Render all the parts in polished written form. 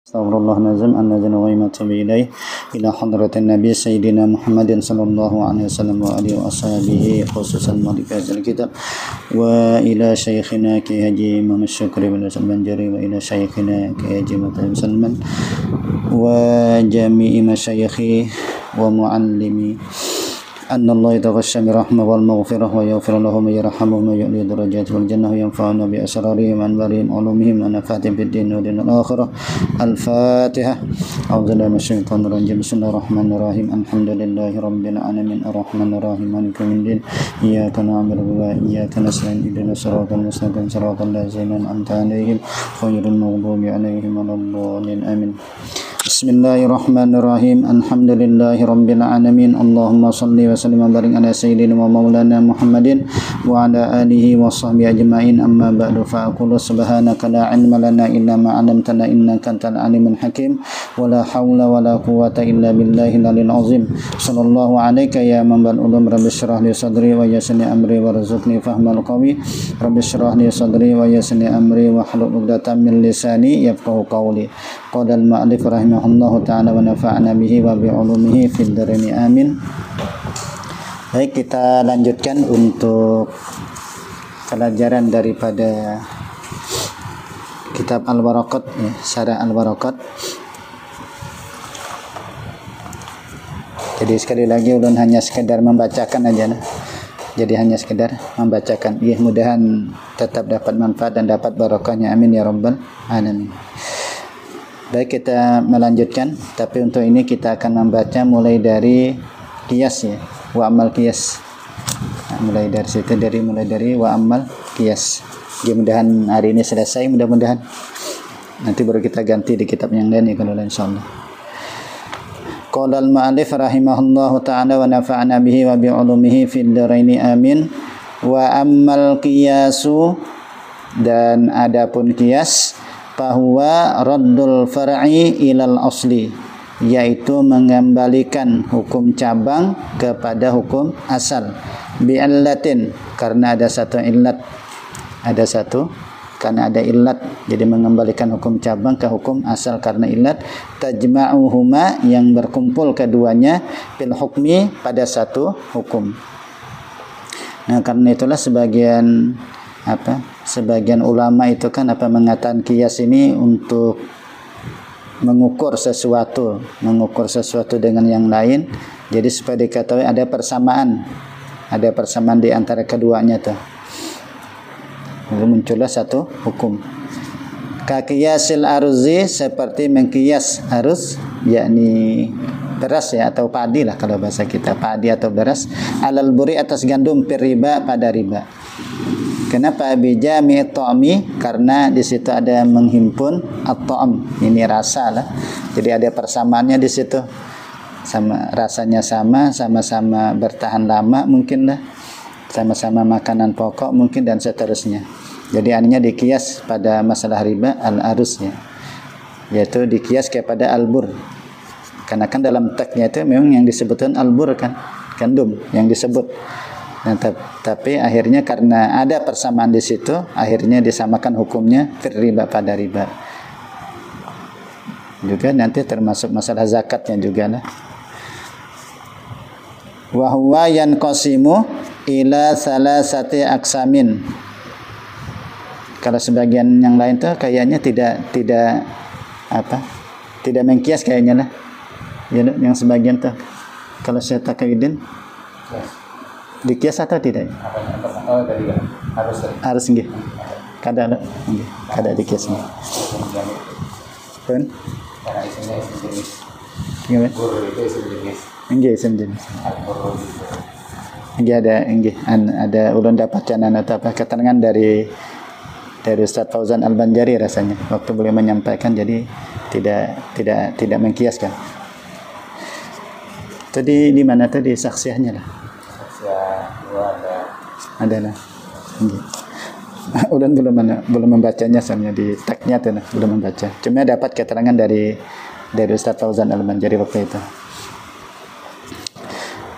Astagfirullah nazim an-nazim wa imatubu ilaih ila hadratin Nabi Sayyidina Muhammadin sallallahu alaihi wasallam wa alihi wa ashabihi khususan malika azal kitab wa ila syekhina Ki Haji Muhammad Syukri bin Banjari wa ila syekhina Ki Haji Muhammad Salman wa jami'i masyayikhi wa muallimi anna Allah yataghashsha bi rahmah wal maghfirah wa yaghfir lahum wa yarhamuhum wa yu'li darajatihim wal jannah wa yanfa'una bi asrarihim wa anwarihim ulumihim wa nafatihim fid din wa dinil akhirah. Al-Fatihah. A'udzu billahi minasyaitonir rajim. Bismillahirrahmanirrahim. Alhamdulillahi rabbil alamin arrahmanir rahim maliki yaumiddin. Iyyaka na'budu wa iyyaka nasta'in ihdinas siratal mustaqim siratal ladzina an'amta 'alaihim ghairil maghdubi 'alaihim waladdallin. Amin. Bismillahirrahmanirrahim. Alhamdulillahi rabbil alamin. Allahumma shalli wa sallim wa barik ala sayyidina wa maulana Muhammadin wa ala alihi wa sahbihi ajma'in. Amma ba'du fa aqulu subhanaka la ilma lana illa ma 'allamtana innaka antal alimul hakim wa la haula wa la quwwata illa billahil aliyil azim. Sallallahu alayka ya manbal ulum rabbi shrah li sadri wa yassir li amri warzuqni fahmal qawi. Rabbi shrah li sadri wa yassir li amri wa hlul 'uqdatam min lisani yafqahu qawli. Qala al-ma'alif rahimahullahu ta'ala wa nafa'ana bihi wa bi'ulumihi fid dharain amin. Baik, kita lanjutkan untuk pelajaran daripada kitab Al-Waraqat, ya, Syarah Al-Waraqat. Jadi sekali lagi ulun hanya sekedar membacakan aja nah. Jadi hanya sekedar membacakan. Ya, mudahan tetap dapat manfaat dan dapat barokahnya. Amin ya rabbal alamin. Baik, kita melanjutkan, tapi untuk ini kita akan membaca mulai dari qiyas, ya, wa amal qiyas. Nah, mulai dari situ, mulai dari wa amal qiyas. Mudah-mudahan hari ini selesai, mudah-mudahan. Nanti baru kita ganti di kitab yang lain ya kalau insyaallah. Qala al-ma'alif rahimahullahu ta'ala wa nafa'ana bihi wa bi 'ulumihi fid dharain amin. Wa amal qiyasu, dan adapun qiyas, bahwa raddul far'i ilal asli, yaitu mengembalikan hukum cabang kepada hukum asal, bi'illatin, karena ada satu illat, karena ada illat, jadi mengembalikan hukum cabang ke hukum asal karena illat, tajma'uhuma, yang berkumpul keduanya, bil hukmi, pada satu hukum. Nah, karena itulah sebagian ulama itu kan mengatakan qiyas ini untuk mengukur sesuatu dengan yang lain, jadi supaya diketahui ada persamaan di antara keduanya tuh. Lalu muncullah satu hukum. Ka qiyasil arzi, seperti mengqiyas aruz, yakni beras, ya, atau padi lah kalau bahasa kita, padi atau beras, alal buri, atas gandum, per riba, pada riba. Kenapa bijami ta'mi? Karena di situ ada menghimpun at-ta'am, ini rasa lah. Jadi ada persamaannya di situ. Sama rasanya sama-sama bertahan lama mungkin lah. Sama-sama makanan pokok mungkin, dan seterusnya. Jadi aninya dikias pada masalah riba al-arusnya. Yaitu dikias kepada al-bur. Karena kan dalam teksnya itu memang yang disebutkan al-bur kan, gandum yang disebut. Nah, tapi akhirnya karena ada persamaan di situ, akhirnya disamakan hukumnya fir riba, pada riba. Juga nanti termasuk masalah zakatnya juga lah. Wa huwa yanqasimu ila salasati aqsamin. Kalau sebagian yang lain tuh kayaknya tidak mengkias kayaknya lah. Ya, yang sebagian tuh kalau saya taqayyudin dikias atau tidak? Oh, tadi ya. Harus nggih. Kada dikias nggih. Pun? Karena isinya isim jenis. Gimana? Bur itu isim jenis. Nggih, isim jenis. Al-bur. Nggih ada ulun dapat keterangan dari Ustaz Fauzan Al-Banjari rasanya waktu beliau menyampaikan, jadi tidak mengkiaskan. Tadi di mana tadi saksiahnya lah? Adalah. Udah belum membacanya, soalnya di tagnya tuh belum membaca. Cuma dapat keterangan dari Ustaz Fauzan Al-Banjari waktu itu.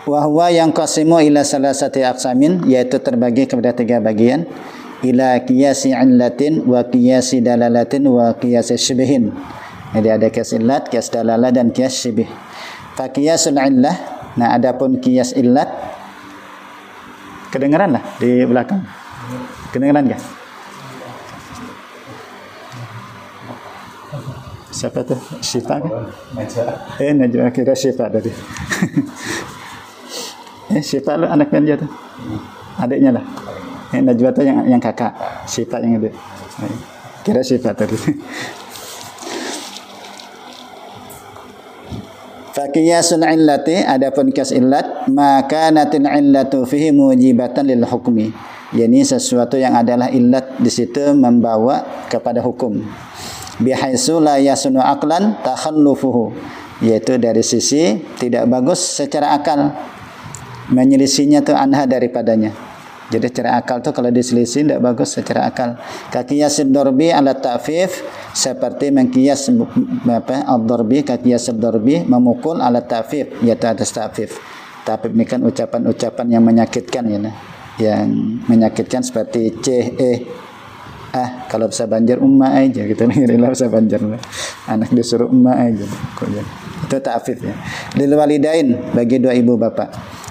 Wa huwa yanqasimu ila salasati aqsamin, yaitu terbagi kepada 3 bagian. Ila qiyasi illatin wa qiyasi dalalatin wa qiyasi syibhin. Jadi ada kias illat, kias dalalah dan kias syibih. Fa qiyasul illah, nah adapun kias illat kedengaran lah di belakang. Kedengaran enggak? Siapa tuh? Syifa kan? Najwa kira Syifa tadi. Syifa lu anaknya dia tuh. Adiknya lah. Najwa tuh yang kakak, Syifa yang adik. Kira Syifa tadi. Faqiyasul illati, adapun qiyas illat, maka natil illatu fihi mujibatan lil hukmi. Yani sesuatu yang adalah illat di situ membawa kepada hukum. Bihaitsu la yasunu aqlan takhallufuhu, yaitu dari sisi tidak bagus secara akal menyelisihinya tu anha daripadanya. Jadi secara akal tu kalau diselisih tidak bagus secara akal. Kaqiyasid darbi ala ta'fif, seperti mengkias ad-darbi, kaqiyasid darbi memukul ala ta'fif, yaitu atas ta'fif. Ta'fif ini kan ucapan-ucapan yang menyakitkan ya, nah. Yang menyakitkan seperti kalau bahasa Banjar umma aja gitu, ngirilah bahasa Banjar lah. Anak disuruh umma aja. Itu ta'fif ya. Lil walidain, bagi dua ibu bapak.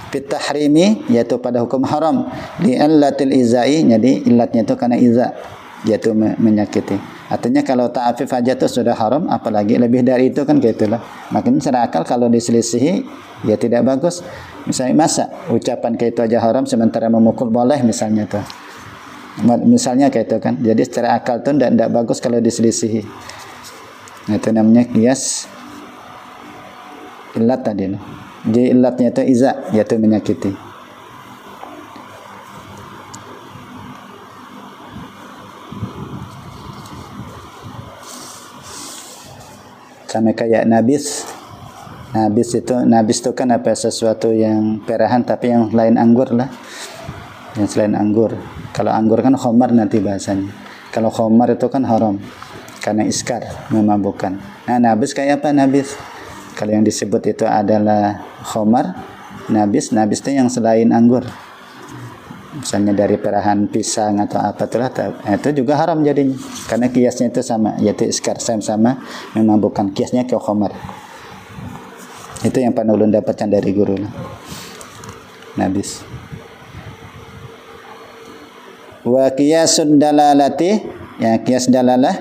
Fit tahrimi, yaitu pada hukum haram. Li illatil izai, jadi illatnya itu karena iza, yaitu menyakiti. Artinya kalau ta'fif aja itu sudah haram, apalagi lebih dari itu kan kayak itulah. Makanya secara akal kalau diselisihi ya tidak bagus. Misalnya masa ucapan kayak itu aja haram sementara memukul boleh misalnya tuh. Misalnya kayak itu kan. Jadi secara akal tuh tidak bagus kalau diselisihi. Itu namanya qiyas illat tadi. Jadi illatnya itu iza, yaitu menyakiti. Sama kayak nabis. Nabis itu kan apa, sesuatu yang perahan tapi yang lain anggur lah. Yang selain anggur. Kalau anggur kan khamar nanti bahasanya. Kalau khamar itu kan haram karena iskar, memabukkan. Nah, nabis kayak apa nabis? Kalau yang disebut itu adalah khamar, nabis itu yang selain anggur. Misalnya dari perahan pisang atau apa itulah, itu juga haram jadinya. Karena kiasnya itu sama, yaitu iskar sama memabukkan. Kiasnya ke khamar. Itu yang Pak Ulun dapatkan dari guru. Nabis. Wa qiyasud dalalati, ya qiyas dalalah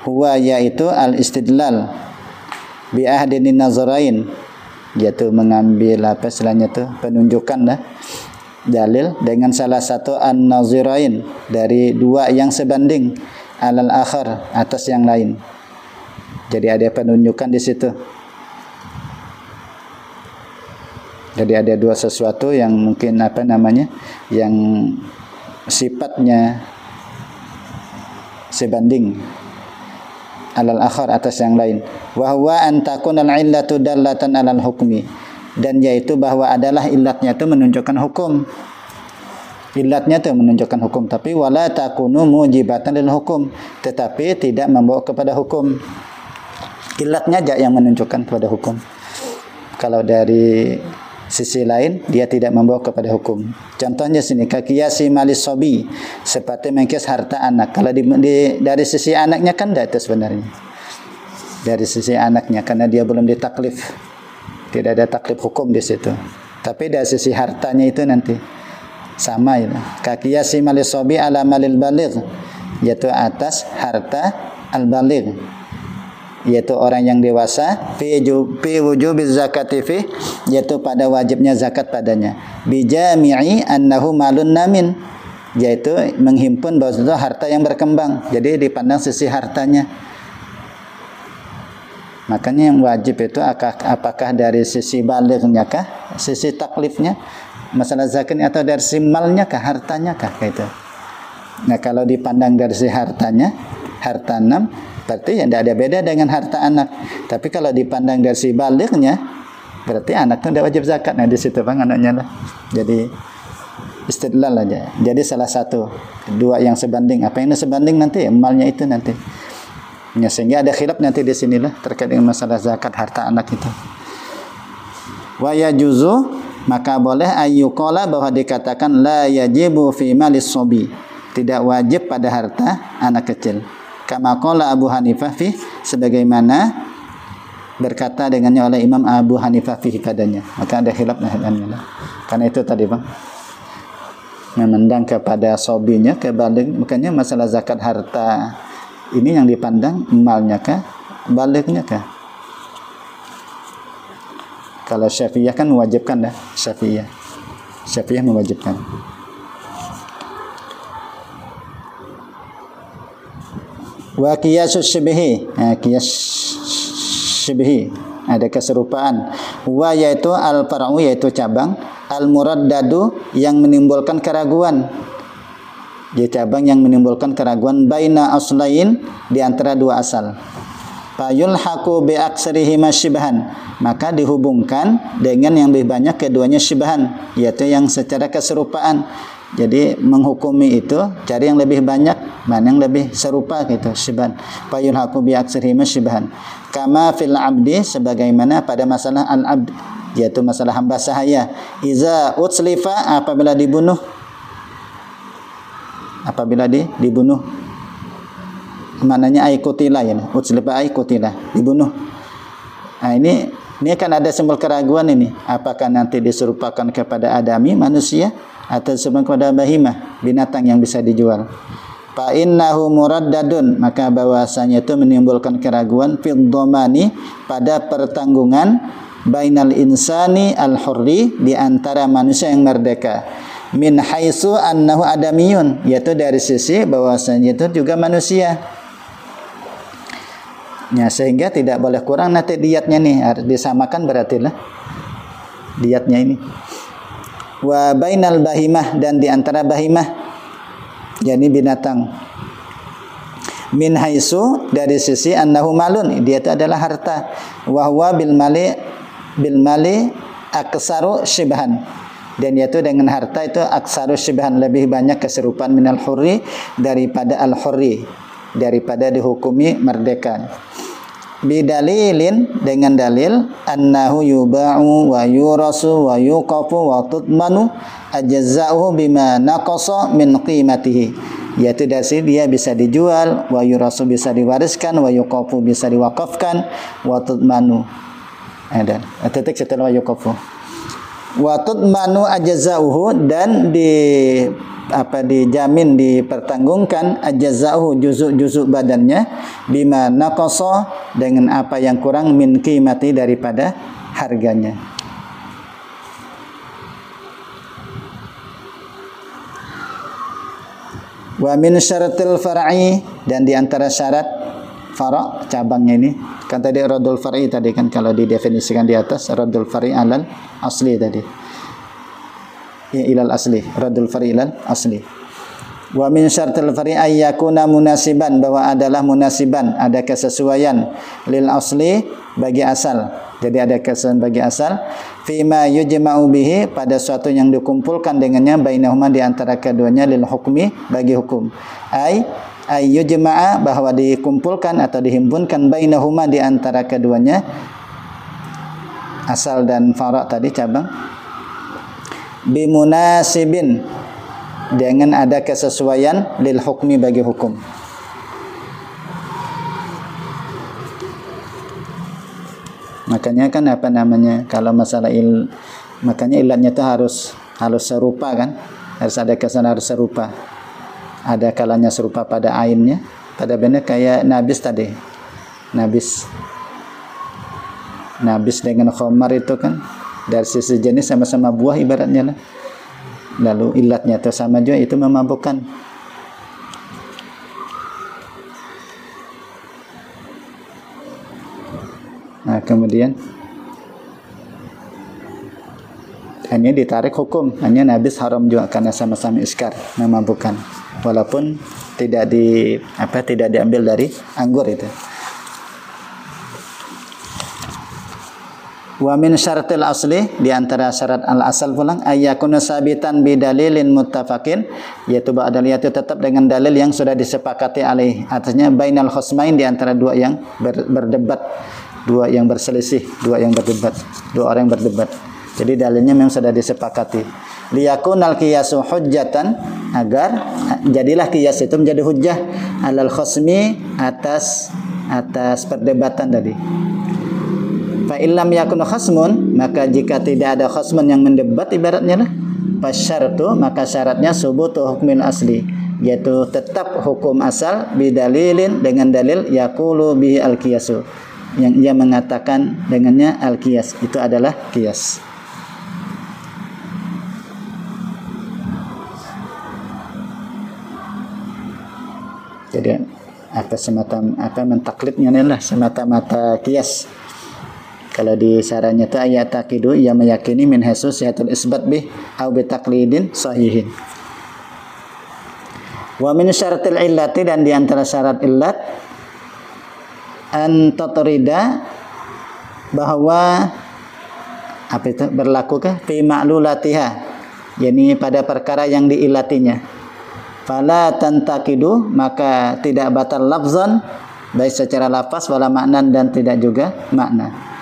huwa yaitu al-istidlal bi ahdin nazarain, yaitu mengambil apa istilahnya tu, penunjukan lah, dalil dengan salah satu an-nazirain, dari dua yang sebanding, alal akhar, atas yang lain. Jadi ada penunjukan di situ. Jadi ada dua sesuatu yang mungkin apa namanya, yang sifatnya sebanding, alal akhar, atas yang lain. Wa huwa an takunal illatu dallatan alal hukmi, dan yaitu bahwa adalah illatnya itu menunjukkan hukum. Illatnya itu menunjukkan hukum, tapi wala takunu mujibatan lil hukum, tetapi tidak membawa kepada hukum. Illatnya aja yang menunjukkan kepada hukum. Kalau dari sisi lain dia tidak membawa kepada hukum. Contohnya sini qiyasi malis sobi, seperti mengkias harta anak. Kalau dari sisi anaknya kan tidak itu sebenarnya. Dari sisi anaknya karena dia belum ditaklif. Tidak ada taklif hukum di situ. Tapi dari sisi hartanya itu nanti sama ya. Qiyasi malis sobi ala malil baligh, yaitu atas harta al-baligh, yaitu orang yang dewasa, fi wujubiz zakati fi, yaitu pada wajibnya zakat padanya, bi jami'i annahu malun namin, yaitu menghimpun bahwa itu harta yang berkembang. Jadi dipandang sisi hartanya. Makanya yang wajib itu apakah dari sisi balighnya kah, sisi taklifnya, masalah zakat, atau dari sisi malnya kah, hartanya kah, kayak itu. Nah, kalau dipandang dari sisi hartanya, harta 6, berarti tidak ada beda dengan harta anak. Tapi kalau dipandang dari si balighnya, berarti anak itu tidak wajib zakat. Nah, di situ bang anaknya lah. Jadi istidlal aja. Jadi salah satu, dua yang sebanding. Apa yang sebanding nanti? Malnya itu nanti. Ya, sehingga ada khilaf nanti di sinilah terkait dengan masalah zakat harta anak itu. Wa yajuzu, maka boleh ayyuqala, bahwa dikatakan la yajibu fi malis sobi, tidak wajib pada harta anak kecil. Kama qala Abu Hanifah fi, sebagaimana berkata dengannya oleh Imam Abu Hanifah fi padanya. Maka ada khilaf dengannya. Karena itu tadi Bang, memandang kepada sobinya, kebalik. Makanya masalah zakat harta ini yang dipandang malnya kah, baliknya kah? Kalau Syafi'iyah kan mewajibkan dah, Syafi'iyah mewajibkan. Wa qiyasus syibhi, qiyas syibhi ada keserupaan. Wa yaitu al-far'u yaitu cabang, al-muraddadu yang menimbulkan keraguan. Dia cabang yang menimbulkan keraguan baina aslain di antara dua asal. Fayulhaqu bi aksarihima syibhan, maka dihubungkan dengan yang lebih banyak keduanya syibhan, yaitu yang secara keserupaan. Jadi menghukumi itu cari yang lebih banyak, mana yang lebih serupa gitu, syibhan. Fayulhaqu bi aksarihima syibhan. Kama fil abdi, sebagaimana pada masalah al-abd, yaitu masalah hamba sahaya. Iza utslifa, apabila dibunuh, dibunuh, maknanya aikutila ya, utslifa aikutila, dibunuh. Nah ini kan ada simbol keraguan ini, apakah nanti diserupakan kepada adami manusia atau serupakan kepada bahimah binatang yang bisa dijual. Fa innahu muraddadun, maka bahwasanya itu menimbulkan keraguan fil dhamani, pada pertanggungan bainal insani al-hurri, di antara manusia yang merdeka, min haitsu annahu adamiyun, yaitu dari sisi bahwasanya itu juga manusia. Ya, sehingga tidak boleh kurang nanti diatnya nih, harus disamakan berarti lah diatnya ini. Wa bainal bahimah, dan di antara bahimah, jadi binatang, min haitsu dari sisi annahu malun, dia itu adalah harta, wa huwa bil mali aksaru syibhan, dan yaitu dengan harta itu aksaru syibhan, lebih banyak keserupaan minal hurri, daripada al hurri, daripada dihukumi merdeka. Bidalilin, dengan dalil, annahu yuba'u wa yurasu wa yuqafu wa tutmanu ajza'uhu bima naqasa min qimatihi, yaitu dari dia bisa dijual, wa yurasu bisa diwariskan, wa yuqafu bisa diwakafkan, wa tutmanu ada titik setelah wa yuqafu, wa tutmanu ajza'uhu, dan dijamin, dipertanggungkan, ajza'uhu juzuk-juzuk badannya, bima naqasa, dengan apa yang kurang, min qimati, daripada harganya. Wa min syaratil far'i, dan di antara syarat fara' cabangnya ini kan tadi radul far'i tadi kan, kalau didefinisikan di atas radul far'i alal asli tadi, ya, ilal asli, radul far'i ilal asli. Wa min syartil far'i ayyakuna munasiban, bahwa adalah munasiban, ada kesesuaian, lil asli, bagi asal. Jadi ada kesesuaian bagi asal, fima yujma'u bihi, pada suatu yang dikumpulkan dengannya, bainahuma, di antara keduanya, lil hukmi, bagi hukum. Ay yujma'a, bahwa dikumpulkan atau dihimpunkan, bainahuma, di antara keduanya, asal dan fara' tadi cabang, bimunasibin, dengan ada kesesuaian, lil hukmi, bagi hukum. Makanya kan kalau masalah makanya ilatnya itu harus serupa kan, harus ada kesan, harus serupa. Ada kalanya serupa pada ainnya, pada benar kayak nabis tadi, nabis dengan khomar itu kan dari sisi jenis sama-sama buah ibaratnya lah. Lalu ilatnya itu sama juga, itu memabukkan. Nah kemudian hanya ditarik hukum, hanya nabis haram juga karena sama-sama iskar, memabukkan, walaupun tidak diambil dari anggur itu. Wa min syaratil asli, di antara syarat al-asal pulang, ayyakuna sabitan bidalilin muttafaqin, yaitu ba'daliyatu tetap dengan dalil yang sudah disepakati alaih, artinya bainal khosmain, di antara dua yang berdebat, dua yang berselisih, dua yang berdebat, dua orang yang berdebat. Jadi dalilnya memang sudah disepakati. Liyakunal qiyasu hujjatan, agar jadilah qiyas itu menjadi hujjah alal khasmi, atas perdebatan tadi. Fa illam yakun khasmun, maka jika tidak ada khasmun yang mendebat ibaratnya lah, fasyartu, maka syaratnya subutu hukmil asli, yaitu tetap hukum asal bidalilin, dengan dalil yaqulu bihi al-qiyasu, yang ia mengatakan dengannya al-qiyas, itu adalah qiyas. Jadi mentaklidnya adalah semata-mata qiyas. Kalau di sarannya itu ayat taqidu, ia meyakini min haitsu sihatul isbat bih au bi taqlidin sahihin. Wa min syaratil illati, dan di antara syarat illat an tatrida, bahwa apa itu berlakukah fi ma'lulatiha, yakni pada perkara yang diilatinya. Fala tantaqidu, maka tidak batal lafzan, baik secara lafaz wala maknan, dan tidak juga makna.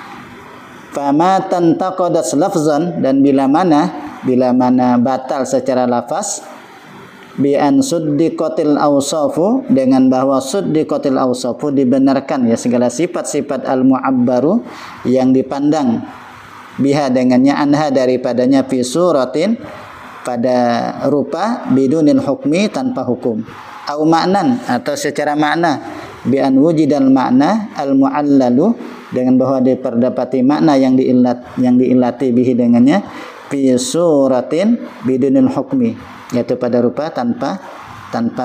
Fama tantaqadas lafzan, dan bila mana batal secara lafaz, bi an suddiqatil awsafu, dengan bahwa suddiqatil awsafu dibenarkan ya segala sifat-sifat al mu'abbaru yang dipandang biha dengannya, anha daripadanya, fi suratin pada rupa, bidunil hukmi tanpa hukum, au maknan atau secara makna, bi an wujidal makna al mu'allalu, dengan bahwa diperdapati makna yang diilati bihi dengannya, fi suratin bidunil hukmi, yaitu pada rupa tanpa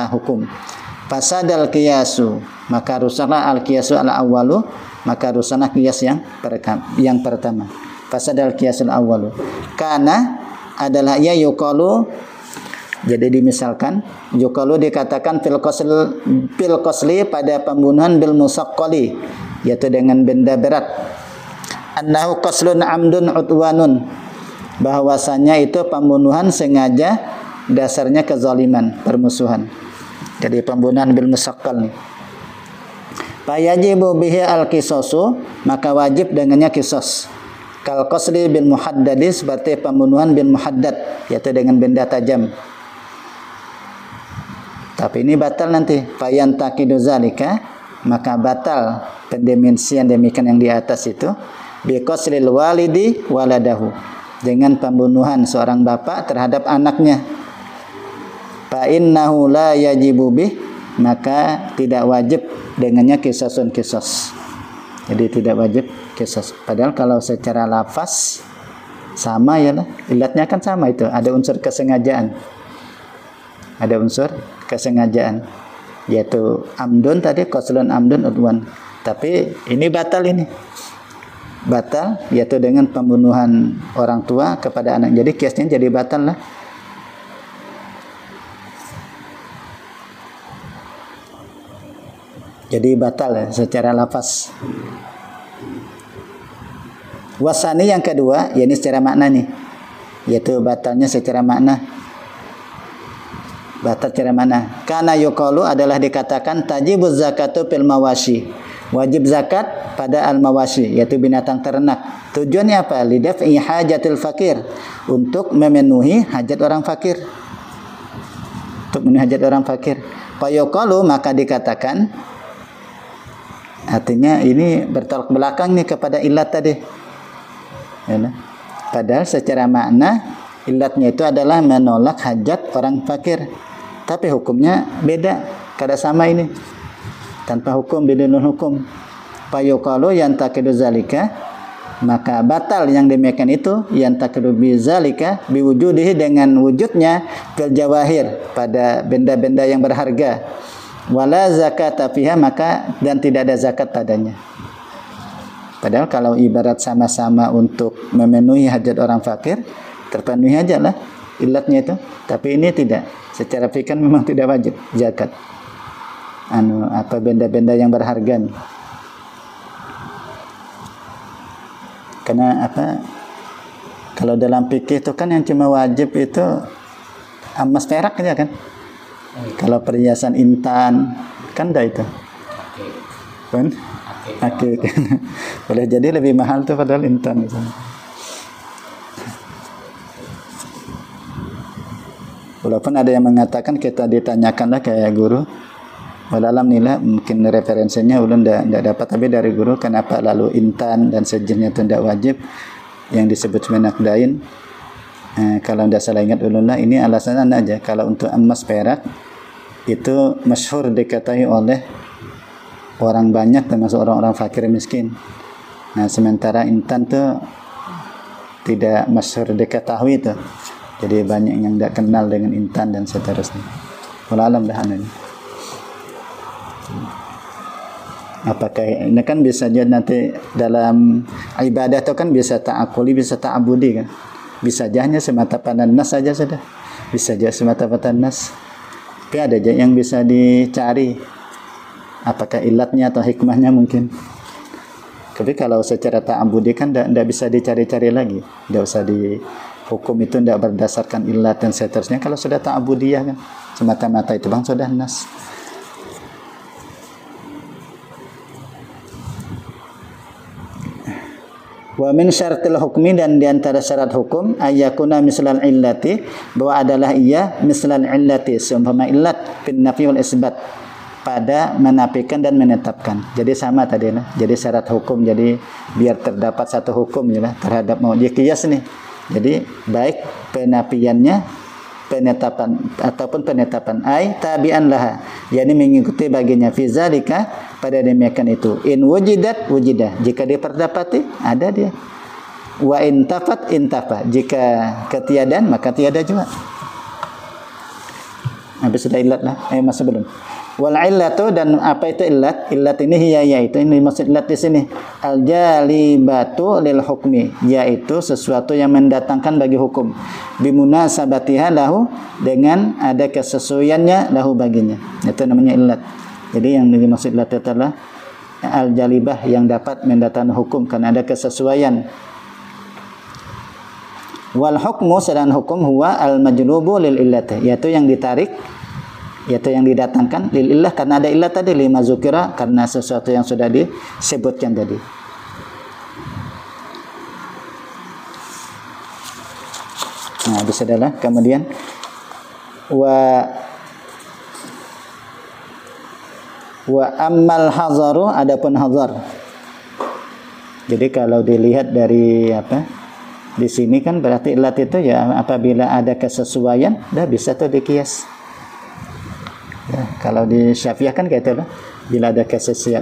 hukum. Fasadal qiyasu, maka rusaklah al qiyasu al awwalu, maka rusaklah qiyas yang pertama. Fasadal qiyasul awwalu, karena adalah ya yuqalu, jadi dimisalkan yuqalu dikatakan fil qasli pada pembunuhan bil musaqqali, yaitu dengan benda berat, annahu qaslun amdun udwanun, bahwasanya itu pembunuhan sengaja, dasarnya kezaliman, permusuhan. Jadi pembunuhan bil musaqqal nih. Fayajibu bihi al-qisasu, maka wajib dengannya qisas. Kal qasli bil muhaddadi, seperti pembunuhan bil muhaddad, yaitu dengan benda tajam. Tapi ini batal nanti. Fayantaqidu zalika, maka batal pendimensian demikian yang di atas itu, bi qaslil walidi waladahu, dengan pembunuhan seorang bapak terhadap anaknya. Fa innahu la yajibu bih, maka tidak wajib dengannya qisasun qisas. Jadi tidak wajib qisas. Padahal kalau secara lafaz sama ya lah, ilatnya kan sama, itu ada unsur kesengajaan. Ada unsur kesengajaan, yaitu amdun tadi, qaslun amdun udwan. Tapi ini batal, yaitu dengan pembunuhan orang tua kepada anak. Jadi kiasnya jadi batal lah. Jadi batal ya secara lafaz. Wasani yang kedua, yakni secara makna nih, yaitu batalnya secara makna. Batal secara mana? Karena yuqalu adalah dikatakan tajibuz zakatu fil mawashi, wajib zakat pada al mawashi, yaitu binatang ternak. Tujuannya apa? Lidaf'i hajatil fakir, untuk memenuhi hajat orang fakir. Untuk memenuhi hajat orang fakir. Fa yuqalu, maka dikatakan, artinya ini bertolak belakang nih kepada ilat tadi. Ya, padahal secara makna ilatnya itu adalah menolak hajat orang fakir. Tapi hukumnya beda, kada sama ini. Tanpa hukum, bidunul hukum. Fayuqalu yantaqidu zalika, maka batal yang demikian itu, yantaqidu bizalika biwujudihi, dengan wujudnya fil jawahir, pada benda-benda yang berharga. Wala zakata fiha, maka dan tidak ada zakat padanya. Padahal kalau ibarat sama-sama untuk memenuhi hajat orang fakir, terpenuhi aja lah ilatnya itu. Tapi ini tidak. Secara fikih memang tidak wajib zakat. Benda-benda yang berharga nih. Karena kalau dalam fikih itu kan yang cuma wajib itu emas perak aja kan. Kalau perhiasan intan kan dah itu. Kan? Oke. Boleh jadi lebih mahal tuh padahal intan misalnya. Walaupun ada yang mengatakan kita ditanyakanlah kayak guru. Walalam nila mungkin referensinya ulun tidak dapat, tapi dari guru kenapa lalu intan dan sejenisnya itu tidak wajib yang disebut menakdain. Kalau tidak salah ingat ulun lah, ini alasannya aja. Kalau untuk emas perak itu masyhur diketahui oleh orang banyak termasuk orang-orang fakir miskin. Nah sementara intan tuh tidak masyhur diketahui tuh. Jadi banyak yang tidak kenal dengan intan dan seterusnya. Walalam dah aneh. Apakah ini kan bisa jadi nanti dalam ibadah itu kan bisa ta'akuli, bisa ta'abudi kan. Bisa aja hanya semata pada nas saja sudah. Bisa aja semata pada nas. Tapi ada aja yang bisa dicari. Apakah ilatnya atau hikmahnya mungkin. Tapi kalau secara ta'abudi kan tidak bisa dicari-cari lagi. Tidak usah dihukum itu tidak berdasarkan ilat dan seterusnya. Kalau sudah ta'abudiyah kan semata-mata itu bang sudah nas. Wa min syaratil hukmi, dan diantara syarat hukum ayyakuna mislal illati, bahwa adalah ia mislal illati, seumpama illat fin nafi wal isbat, pada menafikan dan menetapkan. Jadi sama tadi lah. Jadi syarat hukum, jadi biar terdapat satu hukum ya lah terhadap mau dia kias nih. Jadi baik penafiannya, penetapan ataupun penetapan ai tabi'an laha, yakni mengikuti baginya fi zalika, pada demikian itu. In wujidat wujidah, jika dia terdapati ada dia. Wa intafat intafa, jika ketiadaan maka tiada juga. Habis sudah ilat lah. Masih belum. Wal illatu, dan apa itu illat? Illat ini hiya, yaitu ini maksud illat di sini. Al jalibatu lil hukmi, yaitu sesuatu yang mendatangkan bagi hukum. Bimunasabatiha lahu, dengan ada kesesuaiannya lahu baginya. Itu namanya illat. Jadi yang dimaksud illat adalah al jalibah, yang dapat mendatangkan hukum karena ada kesesuaian. Wal hukmu, sedang hukum huwa al majlubu lil illati, yaitu yang ditarik, yaitu yang didatangkan lil illah, karena ada illah tadi, lima zukira, karena sesuatu yang sudah disebutkan tadi. Nah, bisa adalah kemudian wa ammal hazaru, adapun hazar. Jadi kalau dilihat dari apa di sini kan berarti illat itu ya apabila ada kesesuaian, dah bisa tuh dikias. Ya, kalau di Syafi'iyah kan kayak itu lah, bila ada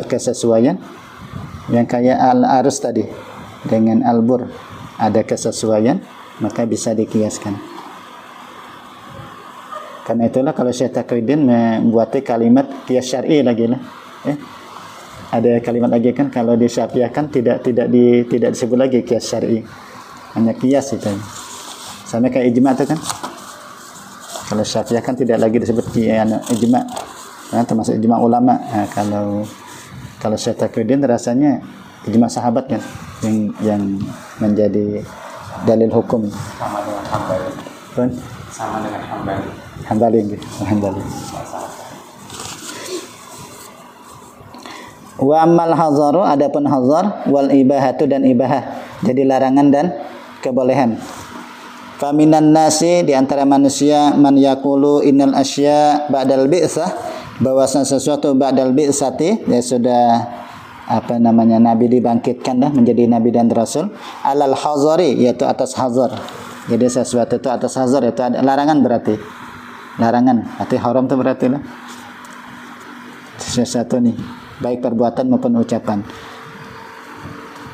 kesesuaian yang kayak al-arus tadi dengan al-bur ada kesesuaian, maka bisa dikiaskan. Karena itulah kalau Syekh Taqiyuddin membuat kalimat kias syar'i lagi lah. Ada kalimat lagi kan kalau di Syafi'iyah kan tidak disebut lagi kias syar'i, hanya kias itu. Sama kayak ijma' itu kan. Kalau Syafi'iyah kan tidak lagi disebut ijma', termasuk ijma' ulama. Nah, kalau Syekh Taqiyuddin rasanya ijma' sahabat kan yang menjadi dalil hukum. Sama dengan Hambali. Pun? Sama dengan Hambali. Hambali gitu. Hambali. Wa ammal hazaru, adapun hazar, wal ibahatu, dan ibahah, jadi larangan dan kebolehan. Faminan nasi, di antara manusia, man yaqulu innal asya ba'dal bi'tsah, bahwasanya sesuatu ba'dal bi'tsati, ya sudah apa namanya nabi dibangkitkan dah menjadi nabi dan rasul, alal hazari, yaitu atas hazar. Jadi sesuatu itu atas hazar, itu ada larangan, berarti larangan, arti haram itu berarti lah sesuatu nih, baik perbuatan maupun ucapan.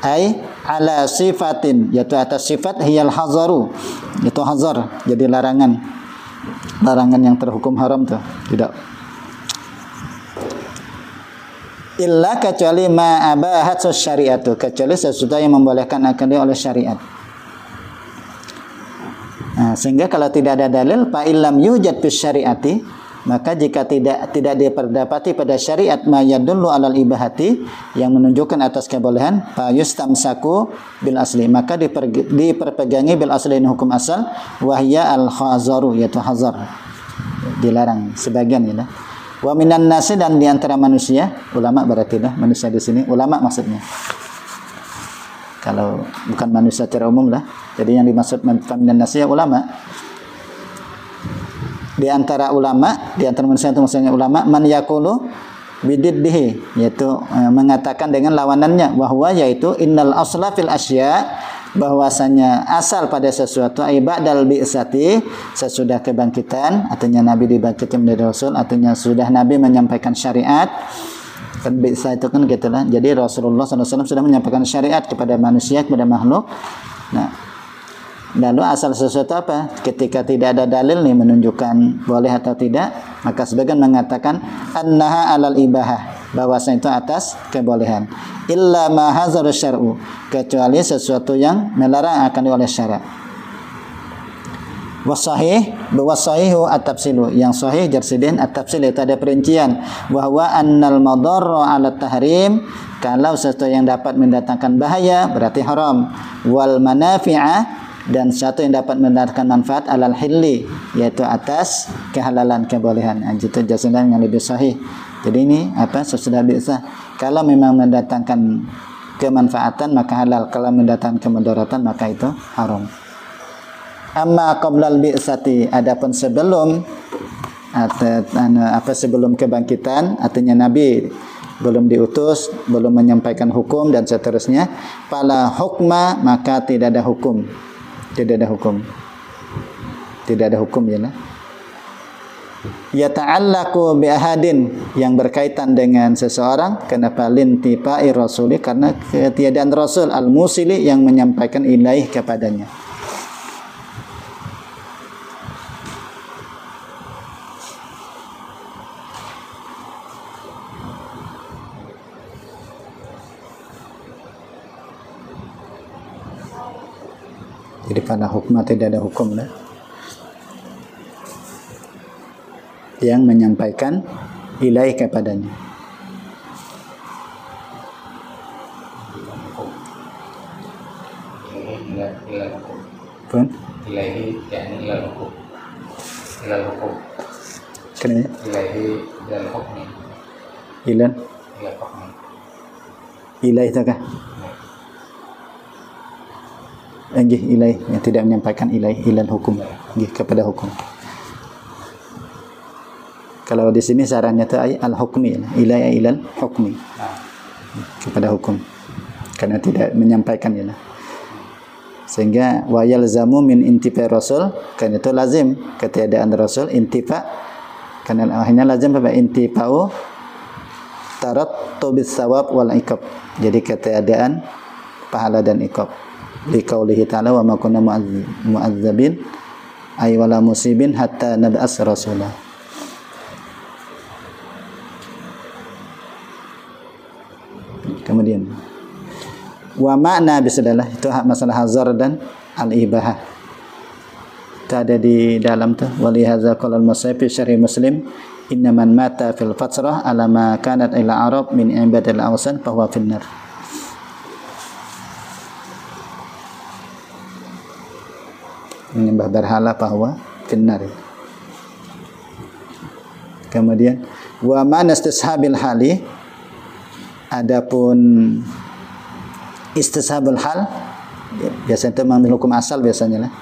Ai ala sifatin, yaitu atas sifat, hiyal hazaru, itu hazar, jadi larangan yang terhukum haram tuh, tidak. Illa, kecuali ma abahat syariatu, kecuali sesuatu yang membolehkan akan oleh syariat. Nah, sehingga kalau tidak ada dalil fa illam yujad fis syariati, maka jika tidak diperdapati pada syariat ma yadullu alal ibahati, yang menunjukkan atas kebolehan, fa yustamsaku bil asli, maka diperpegangi bil asli, hukum asal, wahya al khazaru, yaitu hazar, dilarang sebagian ya. Wa minan nasi, dan di antara manusia, ulama berarti lah, manusia di sini ulama maksudnya. Kalau bukan manusia secara umum lah. Jadi yang dimaksud minan nasi ya ulama. di antara ulama, di antara manusia itu maksudnya ulama, man yaqulu bididdihi, yaitu mengatakan dengan lawanannya, bahwa yaitu innal asla fil asya, bahwasanya asal pada sesuatu ai ba'dal bi'sati, sesudah kebangkitan, artinya Nabi dibangkitkan menjadi Rasul, artinya sudah Nabi menyampaikan syariat. Kan bi'sa itu kan gitulah. Jadi Rasulullah SAW sudah menyampaikan syariat kepada manusia, kepada makhluk. Nah, lalu asal sesuatu apa? Ketika tidak ada dalil nih menunjukkan boleh atau tidak, maka sebagian mengatakan annaha alal ibahah, bahwasanya itu atas kebolehan. Illa ma hazaru syar'u, kecuali sesuatu yang melarang akan oleh syara'. Wasahih, wasahihu at-tafsilu, yang sahih jarsidin at-tafsil, itu ada perincian bahwa annal madarra 'ala tahrim, kalau sesuatu yang dapat mendatangkan bahaya berarti haram, wal manafi'a, dan sesuatu yang dapat mendatangkan manfaat alal hilli, yaitu atas kehalalan, kebolehan. Itu jarsidin yang lebih sahih. Jadi ini apa, sesudah biasa, kalau memang mendatangkan kemanfaatan maka halal, kalau mendatangkan kemudaratan maka itu haram. Amma qablal bi'sati, adapun sebelum sebelum kebangkitan, artinya Nabi belum diutus, belum menyampaikan hukum dan seterusnya, fala hukma, maka tidak ada hukum. Tidak ada hukum. Tidak ada hukum, ya lah. Yata'allaqu bi ahadin, yang berkaitan dengan seseorang, kenapa lintifa'i rasuli, karena ketiadaan rasul al-musili, yang menyampaikan ilaih kepadanya. Jadi pada hukmah tidak ada hukum lah, yang menyampaikan ilaih kepadanya. Pun? Ilahi yakni ilal hukum. Ilal hukum. Kenapa? Ilahi ilal hukmi. Ilal hukmi. Ilaih itu kah? Ilaih, yang tidak menyampaikan ilaih, ilal hukum, kepada hukum. Kalau di sini sarannya itu al hukmi, ilaih ilal hukmi, kepada hukum, karena tidak menyampaikan, ya. Sehingga wa yalzamu min intifa rasul, kan itu lazim ketiadaan rasul, intifa, karena akhirnya lazim apa, intifa'u tarattu bis sawab wal iqab, jadi ketiadaan pahala dan iqab. Liqaulihi ta'ala wa ma kunna mu'adzabin ay wala musibin hatta nab'as rasula. Kemudian wa makna bisadalah, itu masalah hazar dan al-ibahah. Itu ada di dalam tuh, wali hadza qala al-musannif fi syarh Muslim, inna man mata fil fatrah ala ma kanat ila arab min ibadil awsan fa huwa finnar. Menyembah berhala bahwa finnar. Kemudian wa man istishabil hali, adapun istishabul hal, biasanya itu mengambil hukum asal, biasanya lah,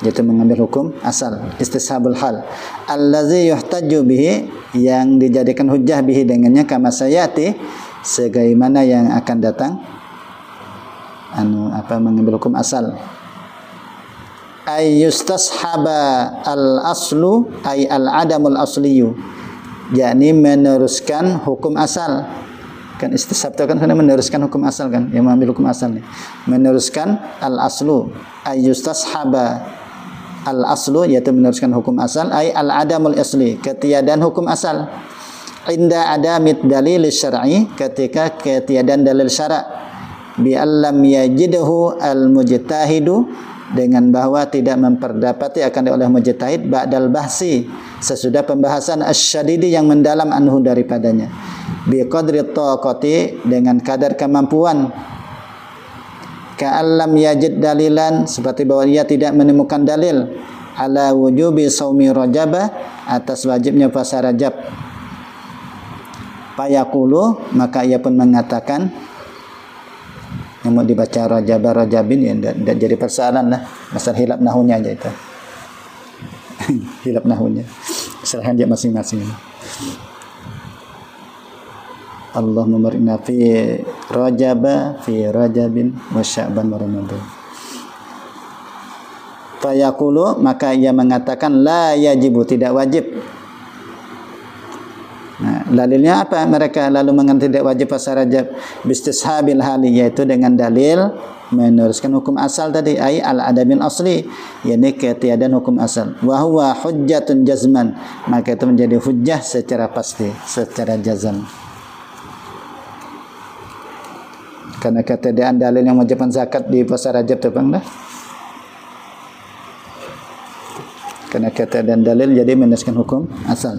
yaitu mengambil hukum asal. Istishabul hal allazi yuhtaju bihi, yang dijadikan hujjah bihi dengannya, kama sayati, sebagaimana yang akan datang, mengambil hukum asal. Ay yustashaba al aslu ay al adamul asliyu, yakni meneruskan hukum asal. Kan istishab itu kan meneruskan hukum asal, kan, yang mengambil hukum asal nih, meneruskan al aslu, ay yustashaba al aslu, yaitu meneruskan hukum asal, ay al adamul asli, ketiadaan hukum asal. Inda adamit dalil syar'i, ketika ketiadaan dalil syara', bi allam yajidhu al mujtahidu, dengan bahwa tidak memperdapati akan oleh mujtahid ba'dal bahsi, sesudah pembahasan asyadidi yang mendalam anhu daripadanya, bi qadri taqati, dengan kadar kemampuan, ka'allam yajid dalilan, seperti bahwa ia tidak menemukan dalil, ala wujubi shaumi rajabah, atas wajibnya puasa Rajab. Fayaqulu, maka ia pun mengatakan, yang mau dibaca rajabin, ya tidak jadi persoalan lah, masalah hilap nahunya aja itu. Hilap nahunya. Serahkan dia masing-masing. Allahumma barik fi Rajabin wa Sya'ban wa Ramadan. Fayaqulu, maka ia mengatakan la yajibu, tidak wajib. Nah, dalilnya apa? Mereka lalu mengatakan tidak wajib puasa Rajab bistishabil hali, yaitu dengan dalil meneruskan hukum asal tadi, ai al adabil asli, yakni ketiadaan hukum asal. Wa huwa hujjatun jazman, maka itu menjadi hujjah secara pasti, secara jazam. Karena ketiadaan dalil yang mewajibkan zakat di puasa Rajab tu bang dah. Karena ketiadaan dalil jadi meneruskan hukum asal.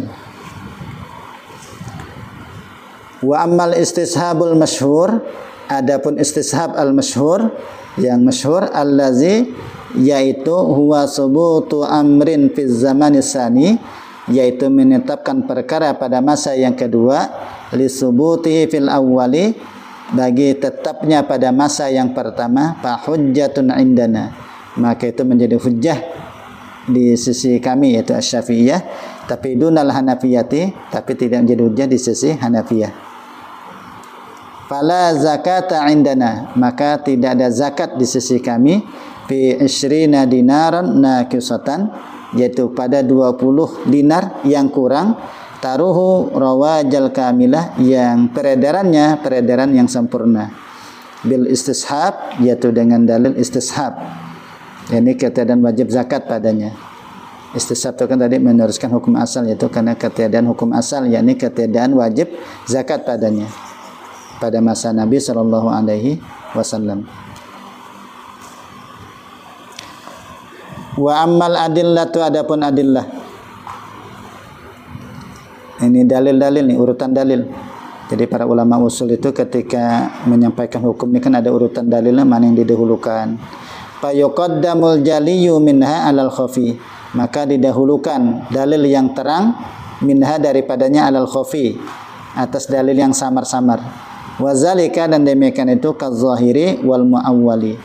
Wa ammal istishabul masyhur, adapun istishab al masyhur, yang masyhur allazi, yaitu huwa subutu amrin fi zamani tsani, yaitu menetapkan perkara pada masa yang kedua, li subutihi fil awwali, bagi tetapnya pada masa yang pertama, fa hujjatun indana, maka itu menjadi hujjah di sisi kami, yaitu Asy-Syafi'iyah, tapi dunal Hanafiyati, tapi tidak menjadi hujjah di sisi Hanafiyah. Fala zakata indana, maka tidak ada zakat di sisi kami, fi 20 dinaran naqisatan, yaitu pada 20 dinar yang kurang, taruhu rawajal kamilah, yang peredaran yang sempurna, bil istishab, yaitu dengan dalil istishab, ini ketiadaan wajib zakat padanya. Istishab itu kan tadi meneruskan hukum asal, yaitu karena ketiadaan hukum asal, yakni ketiadaan wajib zakat padanya pada masa Nabi sallallahu alaihi wasallam. Wa ammal adillatu, adapun adillah, ini dalil-dalil nih, urutan dalil. Jadi para ulama usul itu ketika menyampaikan hukum ini kan ada urutan dalilnya, mana yang didahulukan. Fa yuqaddamul jaliyyu minha alal khafi, maka didahulukan dalil yang terang, minha daripadanya, alal khafi, atas dalil yang samar-samar. Wa zalika, dan demikian itu kazahiri wal muawwali,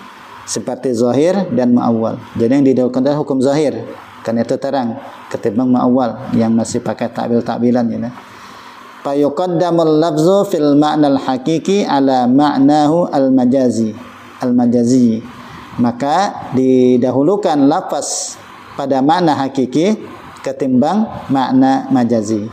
seperti zahir dan muawwal. Jadi yang didahulukan adalah hukum zahir, karena itu terang, ketimbang muawwal yang masih pakai ta'bil-ta'bilan, ya. Fa yuqaddamul lafzu fil ma'nal haqiqi ala ma'nahu al-majazi, maka didahulukan lafaz pada makna hakiki ketimbang makna majazi.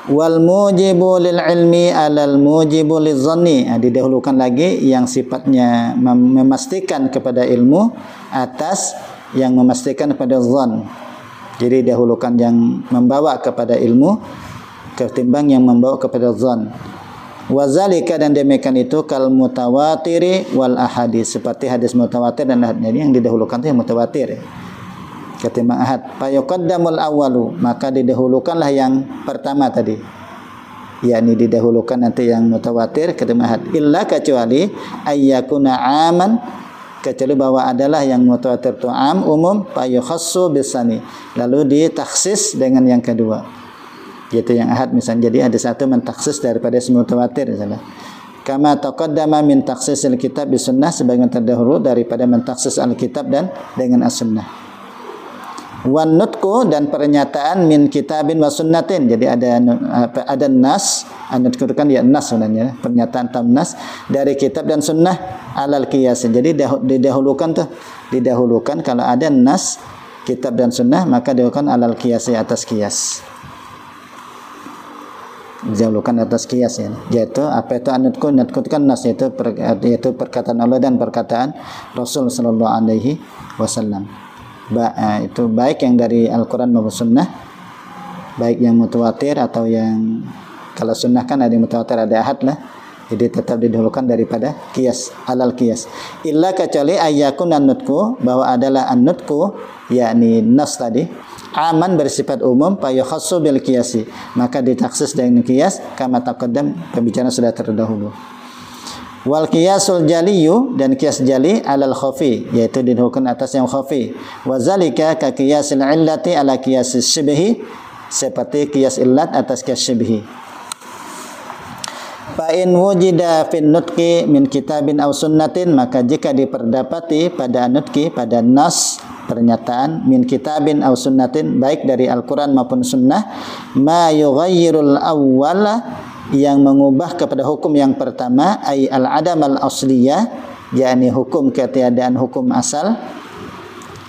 Wal mujibu lil ilmi alal mujibu lizzanni, didahulukan lagi yang sifatnya memastikan kepada ilmu atas yang memastikan kepada zan. Jadi dahulukan yang membawa kepada ilmu ketimbang yang membawa kepada zan. Wazalika, dan demikian itu kal mutawatiri wal ahadis, seperti hadis mutawatir dan ahad. Jadi yang didahulukan itu yang mutawatir, ya, ketimbang ahad. Fa yuqaddamul awwalu, maka didahulukanlah yang pertama tadi, yakni didahulukan nanti yang mutawatir ketimbang ahad. Illa, kecuali ayyakuna aman, kecuali bahwa adalah yang mutawatir itu am, umum, fa yukhassu bisani, lalu ditakhsis dengan yang kedua, yaitu yang ahad misalnya. Jadi ada satu mentaksis daripada mutawatir misalnya. Kama taqaddama min takhsisil kitab bis sunnah, sebagian terdahulu daripada mentaksis al-kitab dan dengan as-sunnah. Wan nutku, dan pernyataan min kitabin wa sunnatin. Jadi ada nas, an-nutku kan ya nas sebenarnya, pernyataan tam nas dari kitab dan sunnah alal qiyas. Jadi didahulukan kalau ada nas kitab dan sunnah, maka didahulukan alal qiyas, atas qiyas. Didahulukan atas qiyas, ya. Yaitu apa itu an-nutku? Nutku kan nas, yaitu perkataan Allah dan perkataan Rasul sallallahu alaihi wasallam. Itu baik yang dari Al-Quran maupun Sunnah, baik yang mutawatir atau yang, kalau Sunnah kan ada yang mutawatir, ada ahad lah, jadi tetap didahulukan daripada qiyas, alal qiyas. Illa, kecuali ayyakun an-nutku, bahwa adalah an-nutku, yakni nas tadi, aman, bersifat umum, fa yukhassu bil qiyasi, maka ditaksis dengan qiyas, kama taqaddam, pembicaraan sudah terdahulu. Wal qiyasul jaliyu, dan qiyas jali alal khafi, yaitu didahulukan atas yang khafi. Wa zalika ka qiyasil illati ala qiyasis syibhi, seperti qiyas illat atas qiyas syibhi. Fa in wujida fin nutqi min kitabin aw sunnatin, maka jika diperdapati pada nutqi, pada nas pernyataan min kitabin aw sunnatin, baik dari Al-Quran maupun sunnah, ma yughayyirul awwala, yang mengubah kepada hukum yang pertama, ay al-adam al-asliyah, yakni hukum ketiadaan hukum asal,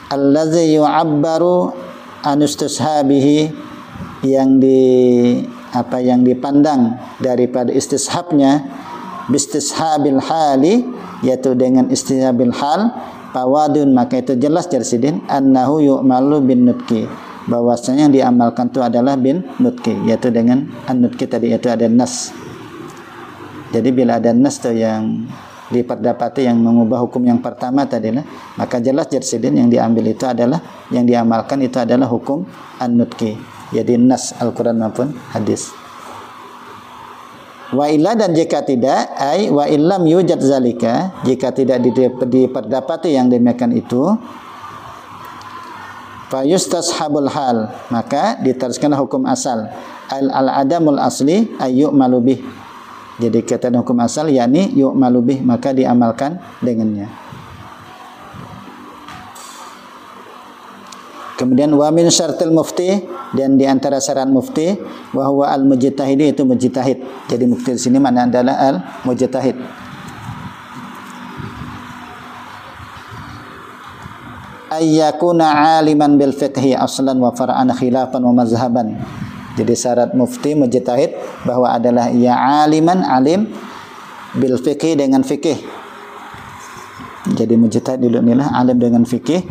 allazi yu'abbaru an istishabihi, yang dipandang daripada istishabnya, bistishabil hali, yaitu dengan istishabil hal, fawadun, maka itu jelas jarsidin, annahu yu'malu bin nutki, bahwasanya yang diamalkan itu adalah bin nutki, yaitu dengan an-nutki tadi, yaitu ada nas. Jadi bila ada nas itu yang diperdapati yang mengubah hukum yang pertama tadi, maka jelas jarsidin yang diambil itu adalah, yang diamalkan itu adalah hukum an-nutki, jadi nas Al-Quran maupun hadis. Wa illa, dan jika tidak, ai wa illam yujad zalika, jika tidak diperdapati yang demikian itu, fa yustashabul hal, maka diteruskan hukum asal, al-adamul asli ay yu'malu bih, jadi kata hukum asal yakni yu'malu bih, maka diamalkan dengannya. Kemudian wa min syartil mufti, dan di antara syarat mufti, wa huwa al-mujtahid, itu mujtahid. Jadi mufti di sini makna adalah al-mujtahid. Ayyakuna aliman bil fiqhi aslan wa far'an khilafan wa mazhaban. Jadi syarat mufti mujtahid bahwa adalah ia aliman, alim, bil fiqhi, dengan fikih. Jadi mujtahid dulu inilah alim dengan fikih.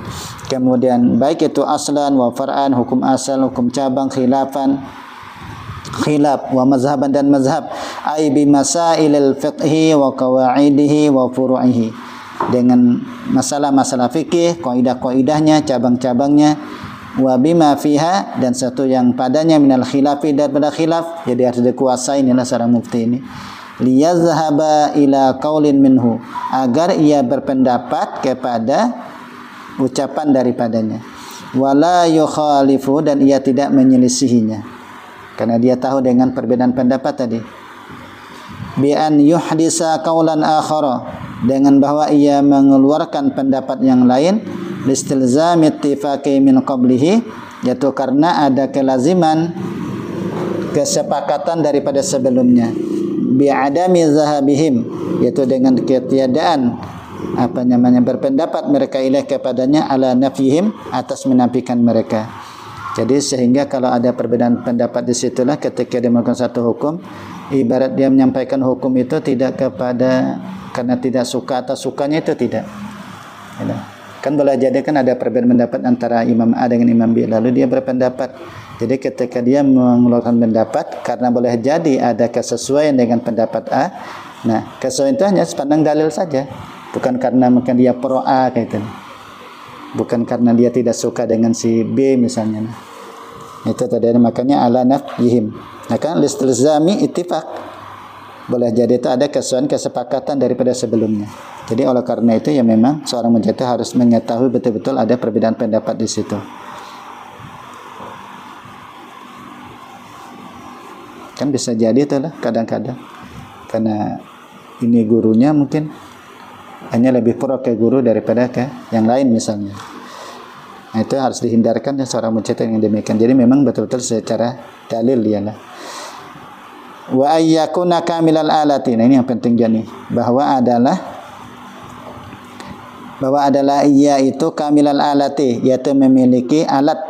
Kemudian baik itu aslan wa far'an, hukum asal, hukum cabang, khilaf wa mazhaban, dan mazhab, ai bi masailil fiqhi wa qawaidihi wa furu'ihi, dengan masalah-masalah fikih, kaidah-kaidahnya, cabang-cabangnya, wa bima fiha, dan satu yang padanya minal khilafi, daripada khilaf. Jadi harus dikuasai, inilah seorang mufti ini. Liyazhaba ila qaulin minhu, agar ia berpendapat kepada ucapan daripadanya, wala yukhalifu, dan ia tidak menyelisihinya, karena dia tahu dengan perbedaan pendapat tadi. Bi an yuhdisa qaulan akhara, dengan bahwa ia mengeluarkan pendapat yang lain, listilzami ittifaqi min qablihi, yaitu karena ada kelaziman kesepakatan daripada sebelumnya, bi adami zahabihim, yaitu dengan ketiadaan berpendapat mereka ilaih kepadanya, ala nafihim, atas menafikan mereka. Jadi sehingga kalau ada perbedaan pendapat di situlah ketika dia melakukan satu hukum, ibarat dia menyampaikan hukum itu tidak kepada karena tidak suka atau sukanya, itu tidak. Kan boleh jadi kan ada perbedaan pendapat antara Imam A dengan Imam B, lalu dia berpendapat. Jadi ketika dia mengeluarkan pendapat, karena boleh jadi ada kesesuaian dengan pendapat A, nah kesesuaian itu hanya sepandang dalil saja, bukan karena mungkin dia pro A kayak itu, bukan karena dia tidak suka dengan si B misalnya. Itu tadi, makanya ala nafyihim. Nah kan listilzami ittifaq, boleh jadi itu ada kesesuaian, kesepakatan daripada sebelumnya. Jadi oleh karena itu ya memang seorang mujtahid harus mengetahui betul-betul ada perbedaan pendapat di situ. Kan bisa jadi itu lah kadang-kadang karena ini gurunya mungkin hanya lebih pro ke guru daripada ke yang lain misalnya. Nah, itu harus dihindarkan ya seorang mujtahid yang demikian. Jadi memang betul-betul secara dalil dialah. Wa ayyakuna kamilal alati. Nah, ini yang penting jadi bahwa adalah ia itu kamilal alati, yaitu memiliki alat,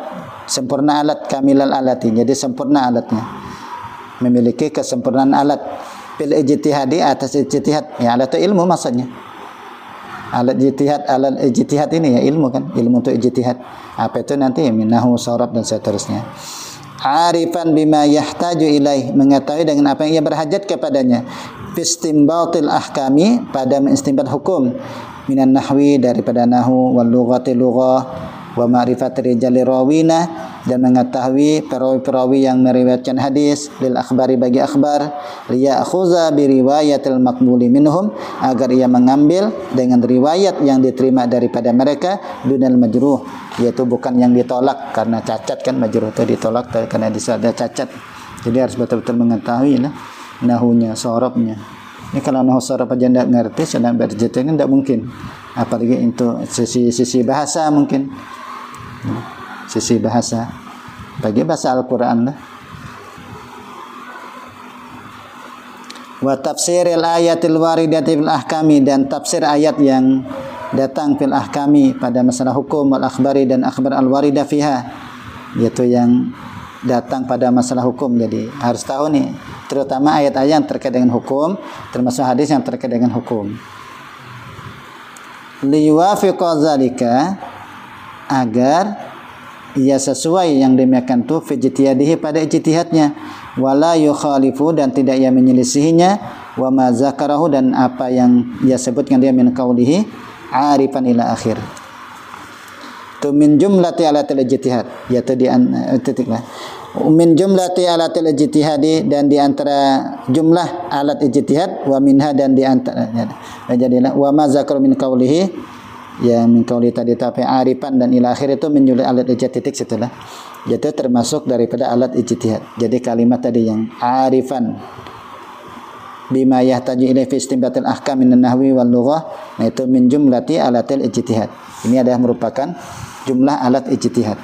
sempurna alat, kamilal alati. Jadi sempurna alatnya. Memiliki kesempurnaan alat bil ijtihadi, atas ijtihad. Ya, alat itu ilmu maksudnya. Alat ijtihad ini ya ilmu kan, ilmu untuk ijtihad. Apa itu nanti nahu, sharaf dan seterusnya. Arifan bima yahtaju ilaih, mengetahui dengan apa yang ia berhajat kepadanya. Fistimbatil ahkami, pada mengistinbat hukum, minan nahwi, daripada nahu, wal lughati lughah, wa ma'rifat rijali rawina, dan mengetahui perawi-perawi yang meriwayatkan hadis, lil akhbari, bagi akhbar, liya'khuza bi riwayatil maqbuli minhum, agar ia mengambil dengan riwayat yang diterima daripada mereka, dunal majruh, yaitu bukan yang ditolak karena cacat. Kan majruh itu ditolak karena ada cacat. Jadi harus betul-betul mengetahui lah nahunya, sorobnya. Ini kalau nahu sorob aja tidak ngerti, sedang berjati ini tidak mungkin. Apalagi untuk sisi bahasa mungkin. Sisi bahasa. Bagi bahasa Al-Qur'an lah. Wa tafsiril ayatil waridati fil ahkami, dan tafsir ayat yang datang fil ahkami pada masalah hukum, wal akhbari dan akhbar al warida fiha, yaitu yang datang pada masalah hukum. Jadi harus tahu nih, terutama ayat-ayat yang terkait dengan hukum, termasuk hadis yang terkait dengan hukum. Liwafiqa zalika, agar ia sesuai yang demikian tu fi ijtihadihi pada ijtihadnya, wala yukhalifu dan tidak ia menyelisihinya, wa ma zakarahu dan apa yang ia sebutkan dia min qaulihi arifan ila akhir. Tu min jumlati alatil ijtihad, yaitu di titiklah min jumlati alatil ijtihadi, dan di antara jumlah alat ijtihad, wa minha dan di antara jadilah wa ma zakaru min qaulihi, ya min qauli tadi tapi arifan dan ila akhir itu menjadi alat ijtihad titik setelah, yaitu termasuk daripada alat ijtihad. Jadi kalimat tadi yang arifan bima yahtaju ilaihi fi istinbatil ahkam min nahwi wal lughah, nah itu min jumlati alatil ijtihad. Ini adalah merupakan jumlah alat ijtihad.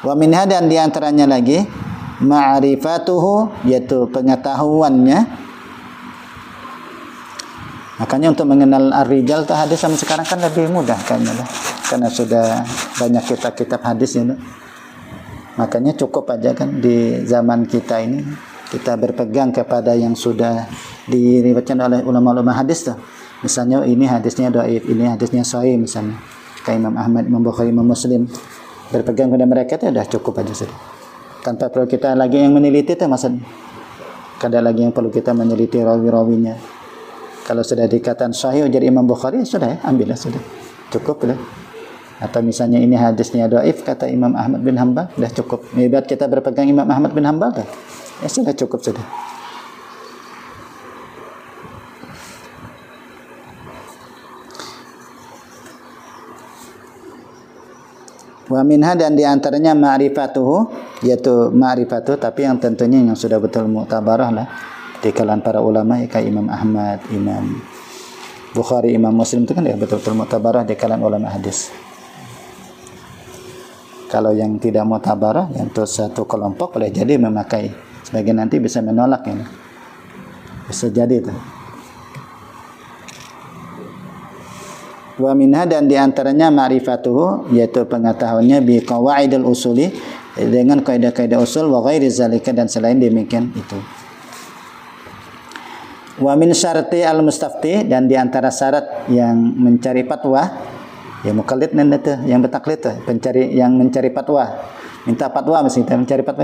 Wa minha dan di antaranya lagi ma'rifatuhu, yaitu pengetahuannya. Makanya untuk mengenal ar-rijal atau hadis sama sekarang kan lebih mudah kayaknya lah, karena sudah banyak kitab-kitab hadis ya. Makanya cukup aja kan di zaman kita ini kita berpegang kepada yang sudah diriwayatkan oleh ulama-ulama hadis tuh. Misalnya ini hadisnya dhaif, ini hadisnya sahih misalnya. Kayak Imam Ahmad, Imam Bukhari, Imam Muslim. Berpegang pada mereka itu sudah cukup aja sudah. Tanpa perlu kita lagi yang meneliti itu maksudnya. Kadang lagi yang perlu kita meneliti rawi-rawinya. Kalau sudah dikatakan sahih jadi Imam Bukhari, sudah ya, ambillah sudah. Cukup sudah. Atau misalnya ini hadisnya dhaif kata Imam Ahmad bin Hanbal, sudah cukup. Ibarat kita berpegang Imam Ahmad bin Hanbal dah. Ya sudah cukup sudah. Wa minha dan diantaranya ma'rifatuhu, yaitu ma'rifatuh, tapi yang tentunya yang sudah betul mu'tabarah lah di kalangan para ulama, ya, kayak Imam Ahmad, Imam Bukhari, Imam Muslim itu kan ya betul-betul mu'tabarah di kalangan ulama hadis. Kalau yang tidak mu'tabarah, yang itu satu kelompok boleh jadi memakai, sebagian nanti bisa menolak ya. Bisa jadi itu. Wa minha dan diantaranya ma'rifatuhu, yaitu pengetahuannya bi qawaidil usuli, dengan kaidah-kaidah usul, wa ghairi zalika dan selain demikian itu. Wa min syarti al-mustafti dan diantara syarat yang mencari fatwa, ya muqallid itu yang bertaklid tuh, pencari yang mencari fatwa, minta fatwa mesti kita mencari fatwa,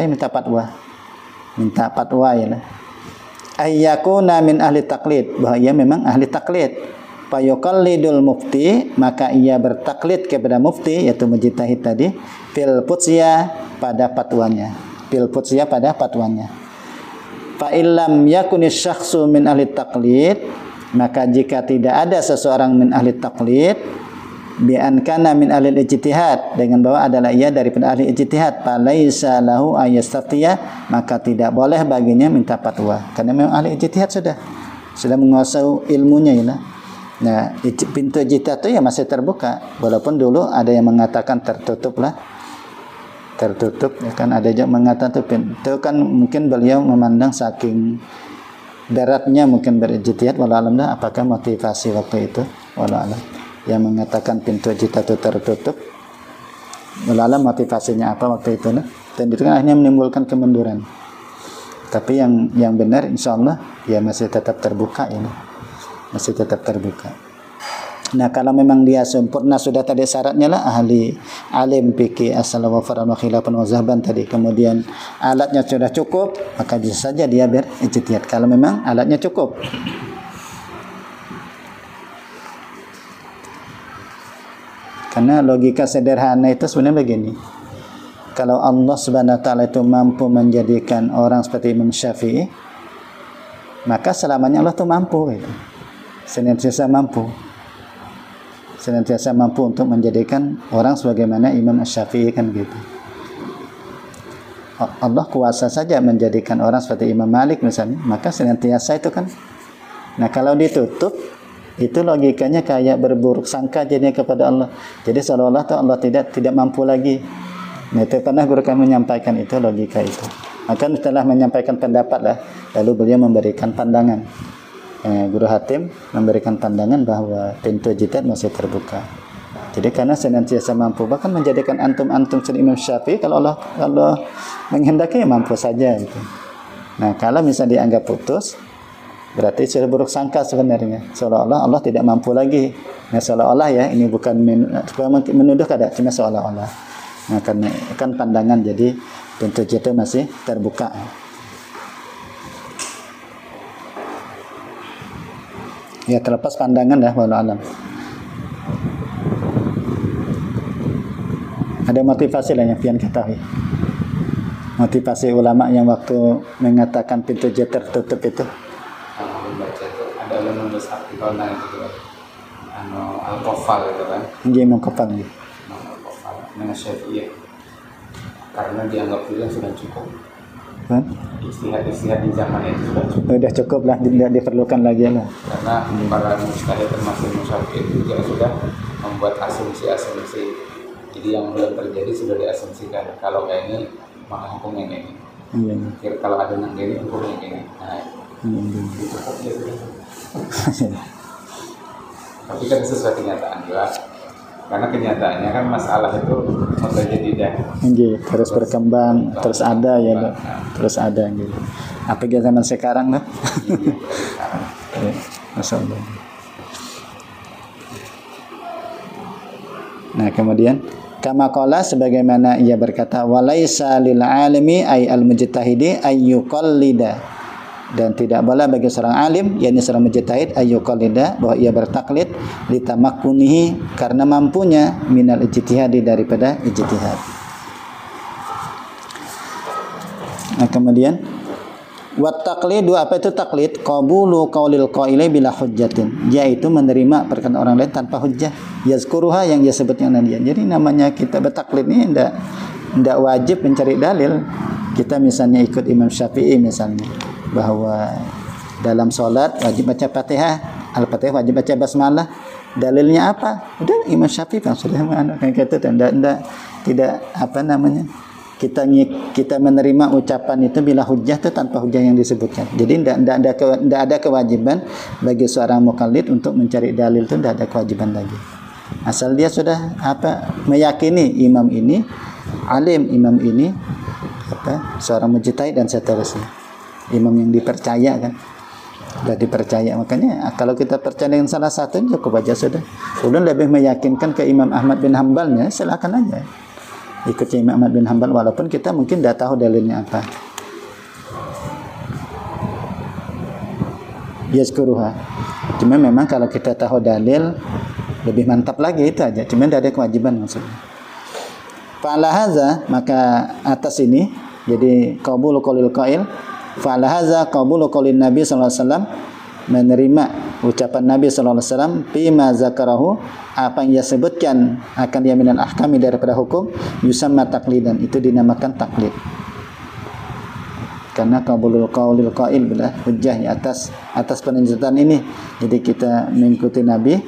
minta fatwa ya lah. Ayyakuna min ahli taklid, bahwa ia memang ahli taklid. Fayuqallidul mufti, maka ia bertaklid kepada mufti, yaitu mujtahid tadi, fil futsiyah pada fatwanya, fil futsiyah pada fatwanya. Fa illam yakuni syakhsu min ahli taklid, maka jika tidak ada seseorang min ahli taklid, bi an kana min ahli ijtihad, dengan bahwa adalah ia daripada ahli ijtihad, fa laisa lahu ayastatiya, maka tidak boleh baginya minta fatwa, karena memang ahli ijtihad sudah menguasai ilmunya ya. Nah, pintu ijtihad itu ya masih terbuka, walaupun dulu ada yang mengatakan tertutup lah. Tertutup ya kan, ada yang mengatakan itu kan mungkin beliau memandang saking beratnya mungkin berijtihad, walau alam dah apakah motivasi waktu itu, walau alam yang mengatakan pintu ijtihad itu tertutup, walau alam motivasinya apa waktu itu nah. Dan itu kan akhirnya menimbulkan kemunduran. Tapi yang benar insyaallah ya masih tetap terbuka ini, masih tetap terbuka. Nah, kalau memang dia sempurna sudah tadi syaratnya lah ahli alim fikih asal wa far'an wa khilafan wa zahban tadi, kemudian alatnya sudah cukup, maka bisa saja dia berijtihad kalau memang alatnya cukup. Karena logika sederhana itu sebenarnya begini. Kalau Allah Subhanahu wa taala itu mampu menjadikan orang seperti Imam Syafi'i, maka selamanya Allah itu mampu gitu. Senantiasa mampu untuk menjadikan orang sebagaimana Imam Asy-Syafi'i kan gitu. Allah kuasa saja menjadikan orang seperti Imam Malik misalnya, maka senantiasa itu kan. Nah, kalau ditutup itu logikanya kayak berburuk sangka jadinya kepada Allah. Jadi seolah-olah Allah tidak mampu lagi. Nah, itu pernah guru kami menyampaikan itu logika itu. Maka setelah menyampaikan pendapat lah, lalu beliau memberikan pandangan. Guru Hatim memberikan pandangan bahwa pintu ijtihad masih terbuka. Jadi karena senantiasa mampu, bahkan menjadikan antum Imam Syafi'i, kalau Allah menghendaki ya mampu saja itu. Nah, kalau misalnya dianggap putus, berarti sudah buruk sangka sebenarnya. Seolah-olah Allah tidak mampu lagi. Nah, seolah-olah ya, ini bukan menuduh kada, cuma seolah-olah. Nah, kan pandangan, jadi pintu ijtihad masih terbuka. Ya, terlepas pandangan dah, wallahu alam. Ada motivasi lah yang pian ketahui. Motivasi ulama yang waktu mengatakan pintu ijtihad tertutup itu. Kalau membaca itu ada menulis artikel itu kan, al-Qafal itu kan. Gimana kafal nih? Al-Qafal dengan Syafi'iyah. Karena dianggap juga sudah cukup. Kan? Istihad di zaman itu sudah cukup. Sudah cukup lah, tidak diperlukan lagi lah. Karena para mujtahid termasuk Syafi'i juga sudah membuat asumsi-asumsi. Jadi yang belum terjadi sudah diasumsikan. Kalau kayak ini maka hukumnya kayak ini. Iya. Kira kalau ada yang kayak ini hukumnya kayak ini. Nah, itu cukup ya sudah. Tapi kan sesuai kenyataan juga. Karena kenyataannya kan masalah itu mutajadidah. Terus berkembang, terus ada ya, terus ada gitu. Apalagi zaman sekarang lah. Ya, masalah. Nah, kemudian kama qala, sebagaimana ia berkata, walaisa lil alimi ay al mujtahidi ay yuqallida, dan tidak boleh bagi seorang alim, yakni seorang mujtahid, ay yuqallida, bahwa ia bertaklid litamakkunihi, karena mampunya minal ijtihadi, daripada ijtihad. Nah, kemudian wat taqlidu, apa itu taklid? Qabulu qaulil qaili bila hujjatin, yaitu menerima perkataan orang lain tanpa hujjah. Yazkuruha, yang dia sebutnya dia. Jadi namanya kita bertaklid ini tidak wajib mencari dalil. Kita misalnya ikut Imam Syafi'i misalnya, bahwa dalam sholat wajib baca Fatihah, Al-Fatihah wajib baca basmalah. Dalilnya apa? Udah Imam Syafi'i kan sudah mengatakan gitu, tidak apa namanya? Kita menerima ucapan itu bila hujjah, itu tanpa hujjah yang disebutkan. Jadi tidak ada kewajiban bagi seorang mukallid untuk mencari dalil, itu tidak ada kewajiban lagi. Asal dia sudah meyakini imam ini alim, imam ini seorang mujtahid dan seterusnya. Imam yang dipercaya kan. Sudah dipercaya. Makanya kalau kita percaya dengan salah satu cukup aja sudah. Kemudian lebih meyakinkan ke Imam Ahmad bin Hanbalnya, silakan aja. Ikutnya Imam Ahmad bin Hanbal, walaupun kita mungkin tidak tahu dalilnya apa. Yazkuruha. Cuma memang kalau kita tahu dalil lebih mantap lagi, itu aja. Cuma tidak ada kewajiban maksudnya. Fa'ala hadza, maka atas ini, jadi qabulu qaulil qail, fa'ala hadza qabulu qaulin Nabi sallallahu alaihi wasallam, menerima ucapan Nabi sallallahu alaihi wasallam bima zakarahu, apa yang ia sebutkan akan dia minal ahkami, daripada hukum, yusamma taqlidan, itu dinamakan taklid. Karena qabulul qaulil qail bila hujjah, atas penunjukan ini, jadi kita mengikuti Nabi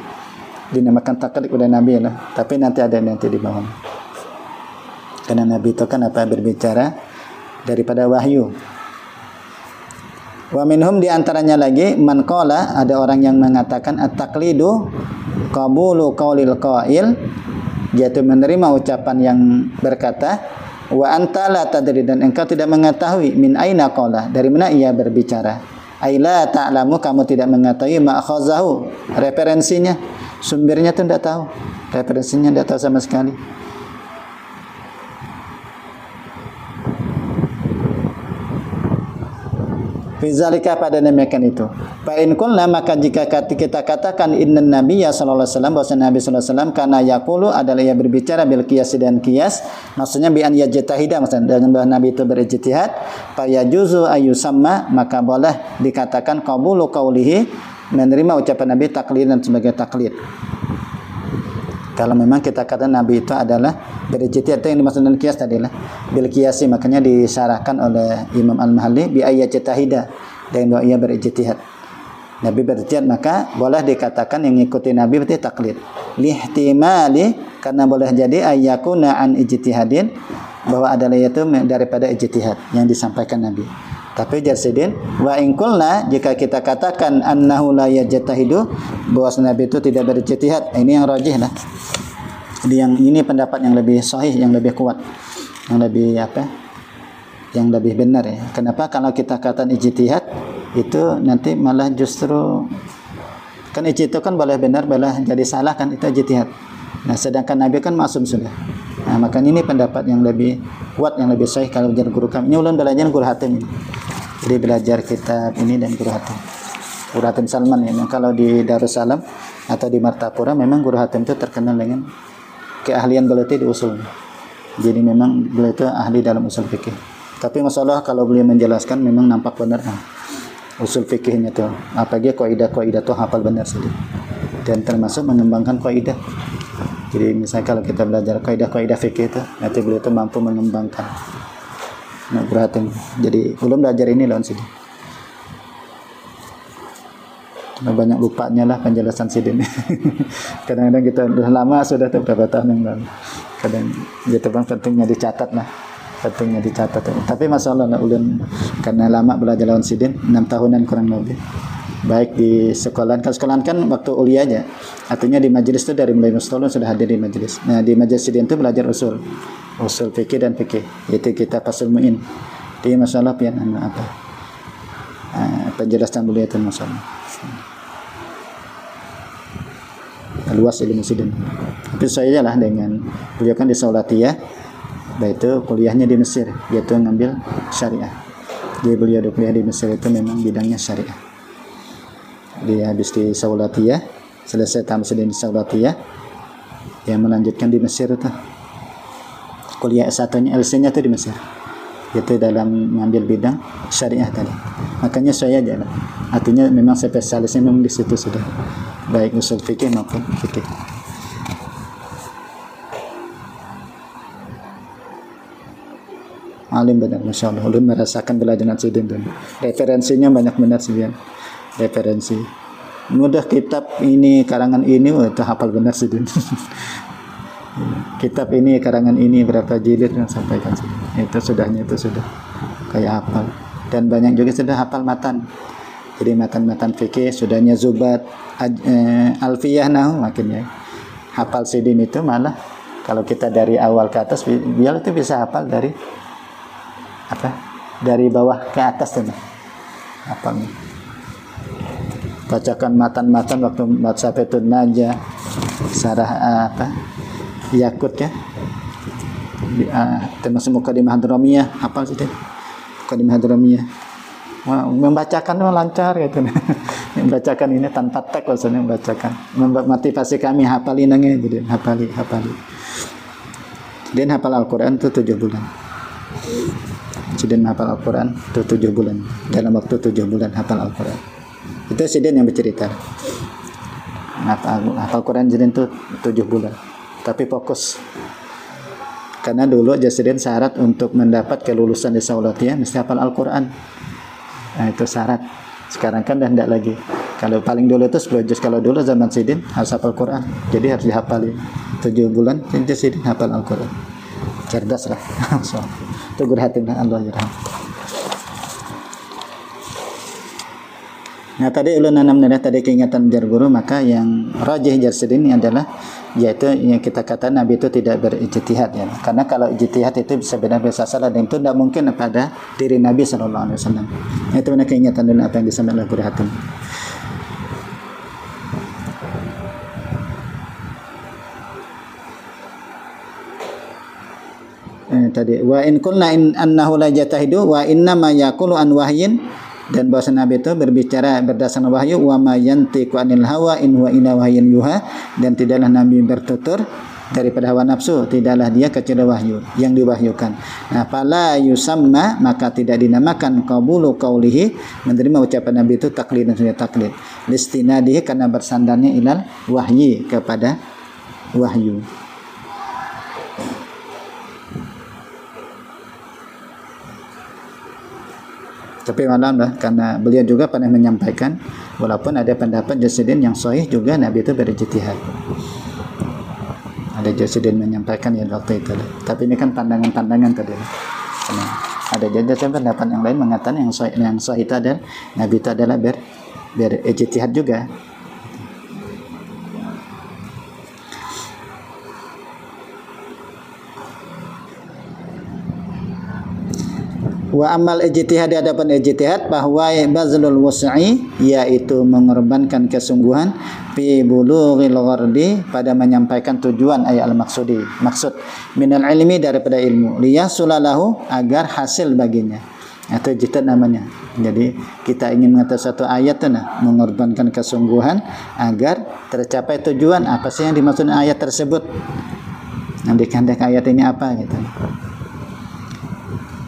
dinamakan taklid oleh Nabi lah. Tapi nanti di bawah. Karena Nabi itu kan berbicara daripada wahyu. Wa minhum, di antaranya lagi, man qala, ada orang yang mengatakan at-taqlidu qabulu qaulil qail, yaitu menerima ucapan yang berkata, wa anta la tadri, dan engkau tidak mengetahui, min aina qala, dari mana ia berbicara. Ai la ta'lamu, kamu tidak mengetahui, ma'khazahu, referensinya, sumbernya itu tidak tahu, referensinya tidak tahu sama sekali. Fizalika, pada demikian itu. Fa in qulna, maka jika kita katakan inna nabiyya sallallahu alaihi wasallam, bahwa Nabi sallallahu alaihi wasallam kana yaqulu, adalah ia berbicara bil qiyas, dan qiyas maksudnya bi an yajtahida, maksudnya dengan bahwa Nabi itu berijtihad, fa yajuzu ayyusamma, maka boleh dikatakan qabulu qaulihi, menerima ucapan Nabi, taqlidan, sebagai taklid. Kalau memang kita kata Nabi itu adalah berijtihad, itu yang dimaksud dengan qiyas tadi lah. Bil qiyasi, makanya disarahkan oleh Imam Al-Mahalli bi ayyajtahida, dan bahwa ia berijtihad. Nabi berijtihad, maka boleh dikatakan yang ngikuti Nabi berarti taklid. Lihtimali, karena boleh jadi ayyakuna an ijtihadin, bahwa adalah itu daripada ijtihad yang disampaikan Nabi. Tapi Jarsidin, wa in qulna, jika kita katakan annahu la yajtahidu, bahwa Nabi itu tidak berijtihad, ini yang rajih lah. Jadi yang ini pendapat yang lebih sahih, yang lebih kuat, yang lebih apa? Yang lebih benar ya. Kenapa? Kalau kita katakan ijtihad itu nanti malah justru kan ijtihad kan boleh benar, boleh jadi salah kan, itu ijtihad. Nah, sedangkan Nabi kan maksum sudah. Nah, makanya ini pendapat yang lebih kuat, yang lebih sahih kalau belajar guru kami. Ini ulun belajar guru Hatim ini. Jadi belajar kitab ini dan guru Hatim. Guru Hatim Salman ya. Nah, kalau di Darussalam atau di Martapura memang guru Hatim itu terkenal dengan keahlian beliau di usul. Jadi memang beliau itu ahli dalam usul fikih. Tapi masalah kalau beliau menjelaskan memang nampak benar usul fikihnya tuh. Apalagi kaidah-kaidah tuh hafal benar saja. Dan termasuk mengembangkan kaidah. Jadi misalnya kalau kita belajar kaidah-kaidah fikih itu, nanti beliau itu mampu mengembangkan. Nah, berhatim. Jadi belum belajar ini lawan sini. Banyak lupanya lah penjelasan sidin. Kadang-kadang kita udah lama sudah tuh berapa tahun yang lalu. Kadang gitu bang, pentingnya dicatat lah. Pentingnya dicatat. Tapi masalah lah ulun karena lama belajar lawan sidin 6 tahunan kurang lebih. Baik di sekolahan, kalau sekolahan kan waktu uliah aja. Artinya di majelis itu dari mulai mustahil sudah hadir di majelis. Nah, di majelis sidin itu belajar usul fikih dan fikih. Itu kita Fathul Muin. Di masalah pian apa? Penjelasan beliau itu masalah. Luas ilmu sidin. Tapi saya lah dengan beliau kan di Saulatiyah, yaitu kuliahnya di Mesir, yaitu ngambil syariah. Jadi beliau kuliah di Mesir itu memang bidangnya syariah. Dia habis di Saulatiyah, selesai tamat sidin di Saulatiyah, yang melanjutkan di Mesir itu. Kuliah S1-nya, LC-nya itu di Mesir. Itu dalam mengambil bidang syariah tadi. Makanya saya aja lah. Artinya memang spesialisnya memang di situ sudah. Baik usul fikih maupun fikih. Alim benar, Masya Allah. Ulun merasakan belajar sidin dan referensinya banyak benar sih. Referensi. Mudah kitab ini, karangan ini, itu hafal benar sidin. Kitab ini, karangan ini berapa jilid yang sampaikan sih. Itu sudahnya itu sudah kayak hafal. Dan banyak juga sudah hafal matan. Jadi matan-matan fikih sudahnya Zubat, Alfiyah nahu makin ya. Hafal sidin itu malah kalau kita dari awal ke atas, dia itu bisa hafal dari apa? Dari bawah ke atas tuh. Hafalnya. Bacakan matan-matan waktu Safatun Najah, Sarah apa? Yakut ya. Termasuk Mukadimah Hadramiyah, hafal sih deh. Mukadimah Hadramiyah. Membacakan lancar gitu. Membacakan ini tanpa teks maksudnya membacakan. Motivasi kami hafalin nangnya jadi hafali. Dan hafal Al-Qur'an itu 7 bulan. Sidin hafal Al-Qur'an itu 7 bulan. Dalam waktu 7 bulan hafal Al-Qur'an. Itu Sidin yang bercerita. Hafal Quran Sidin itu 7 bulan. Tapi fokus. Karena dulu Sidin syarat untuk mendapat kelulusan di Saulatiyah mesti hafal Al-Qur'an. Nah, itu syarat. Sekarang kan dah tidak lagi. Kalau paling dulu itu 10 juz. Kalau dulu zaman Sidin harus hafal Quran. Jadi harus dihafali 7 bulan. Jadi Sidin hafal Al-Quran. Cerdas lah. Itu guru hatim Allah yarham. Nah tadi ulun nanam tadi keingatan jar guru, maka yang rajih jar Sidin ini adalah yaitu yang kita katakan Nabi itu tidak berijtihad ya. Karena kalau ijtihad itu bisa benar bisa salah dan itu tidak mungkin pada diri Nabi sallallahu alaihi wasallam. Itu benar keingatan dan apa yang disampaikan oleh guru hatim. Tadi wa in qulna in annahu la yajtahidu wa inna ma yaqulu an wahyin, dan bahwa Nabi itu berbicara berdasarkan wahyu, wa ma yantiqu anil hawa in huwa illa wahyun yuha, dan tidaklah Nabi bertutur daripada hawa nafsu, tidaklah dia kecuali wahyu yang diwahyukan. Nah, fala yusamma, maka tidak dinamakan qabulu qaulihi, menerima ucapan Nabi itu taklid dan sudah taklid. Listinadihi, karena bersandarnya ilal wahyi, kepada wahyu. Tapi malam lah, karena beliau juga pernah menyampaikan walaupun ada pendapat Sidin yang sahih juga Nabi itu berijtihad. Ada Jasudin menyampaikan ya waktu itu. Tapi ini kan pandangan-pandangan tadi. Karena ada juga pendapat yang lain mengatakan yang sahih itu adalah Nabi itu adalah ijtihad juga. Wa amal ijtihad, adapun ijtihad bahwa bazlul wus'i, yaitu mengorbankan kesungguhan fi bulughil ghardi, pada menyampaikan tujuan ayat al-maqsudi, maksud minal ilmi, daripada ilmu, liyasulalahu, agar hasil baginya, atau ijtihad namanya. Jadi kita ingin mengetahui satu ayat itu mengorbankan kesungguhan agar tercapai tujuan. Apa sih yang dimaksud ayat tersebut? Yang dikehendaki ayat ini apa gitu.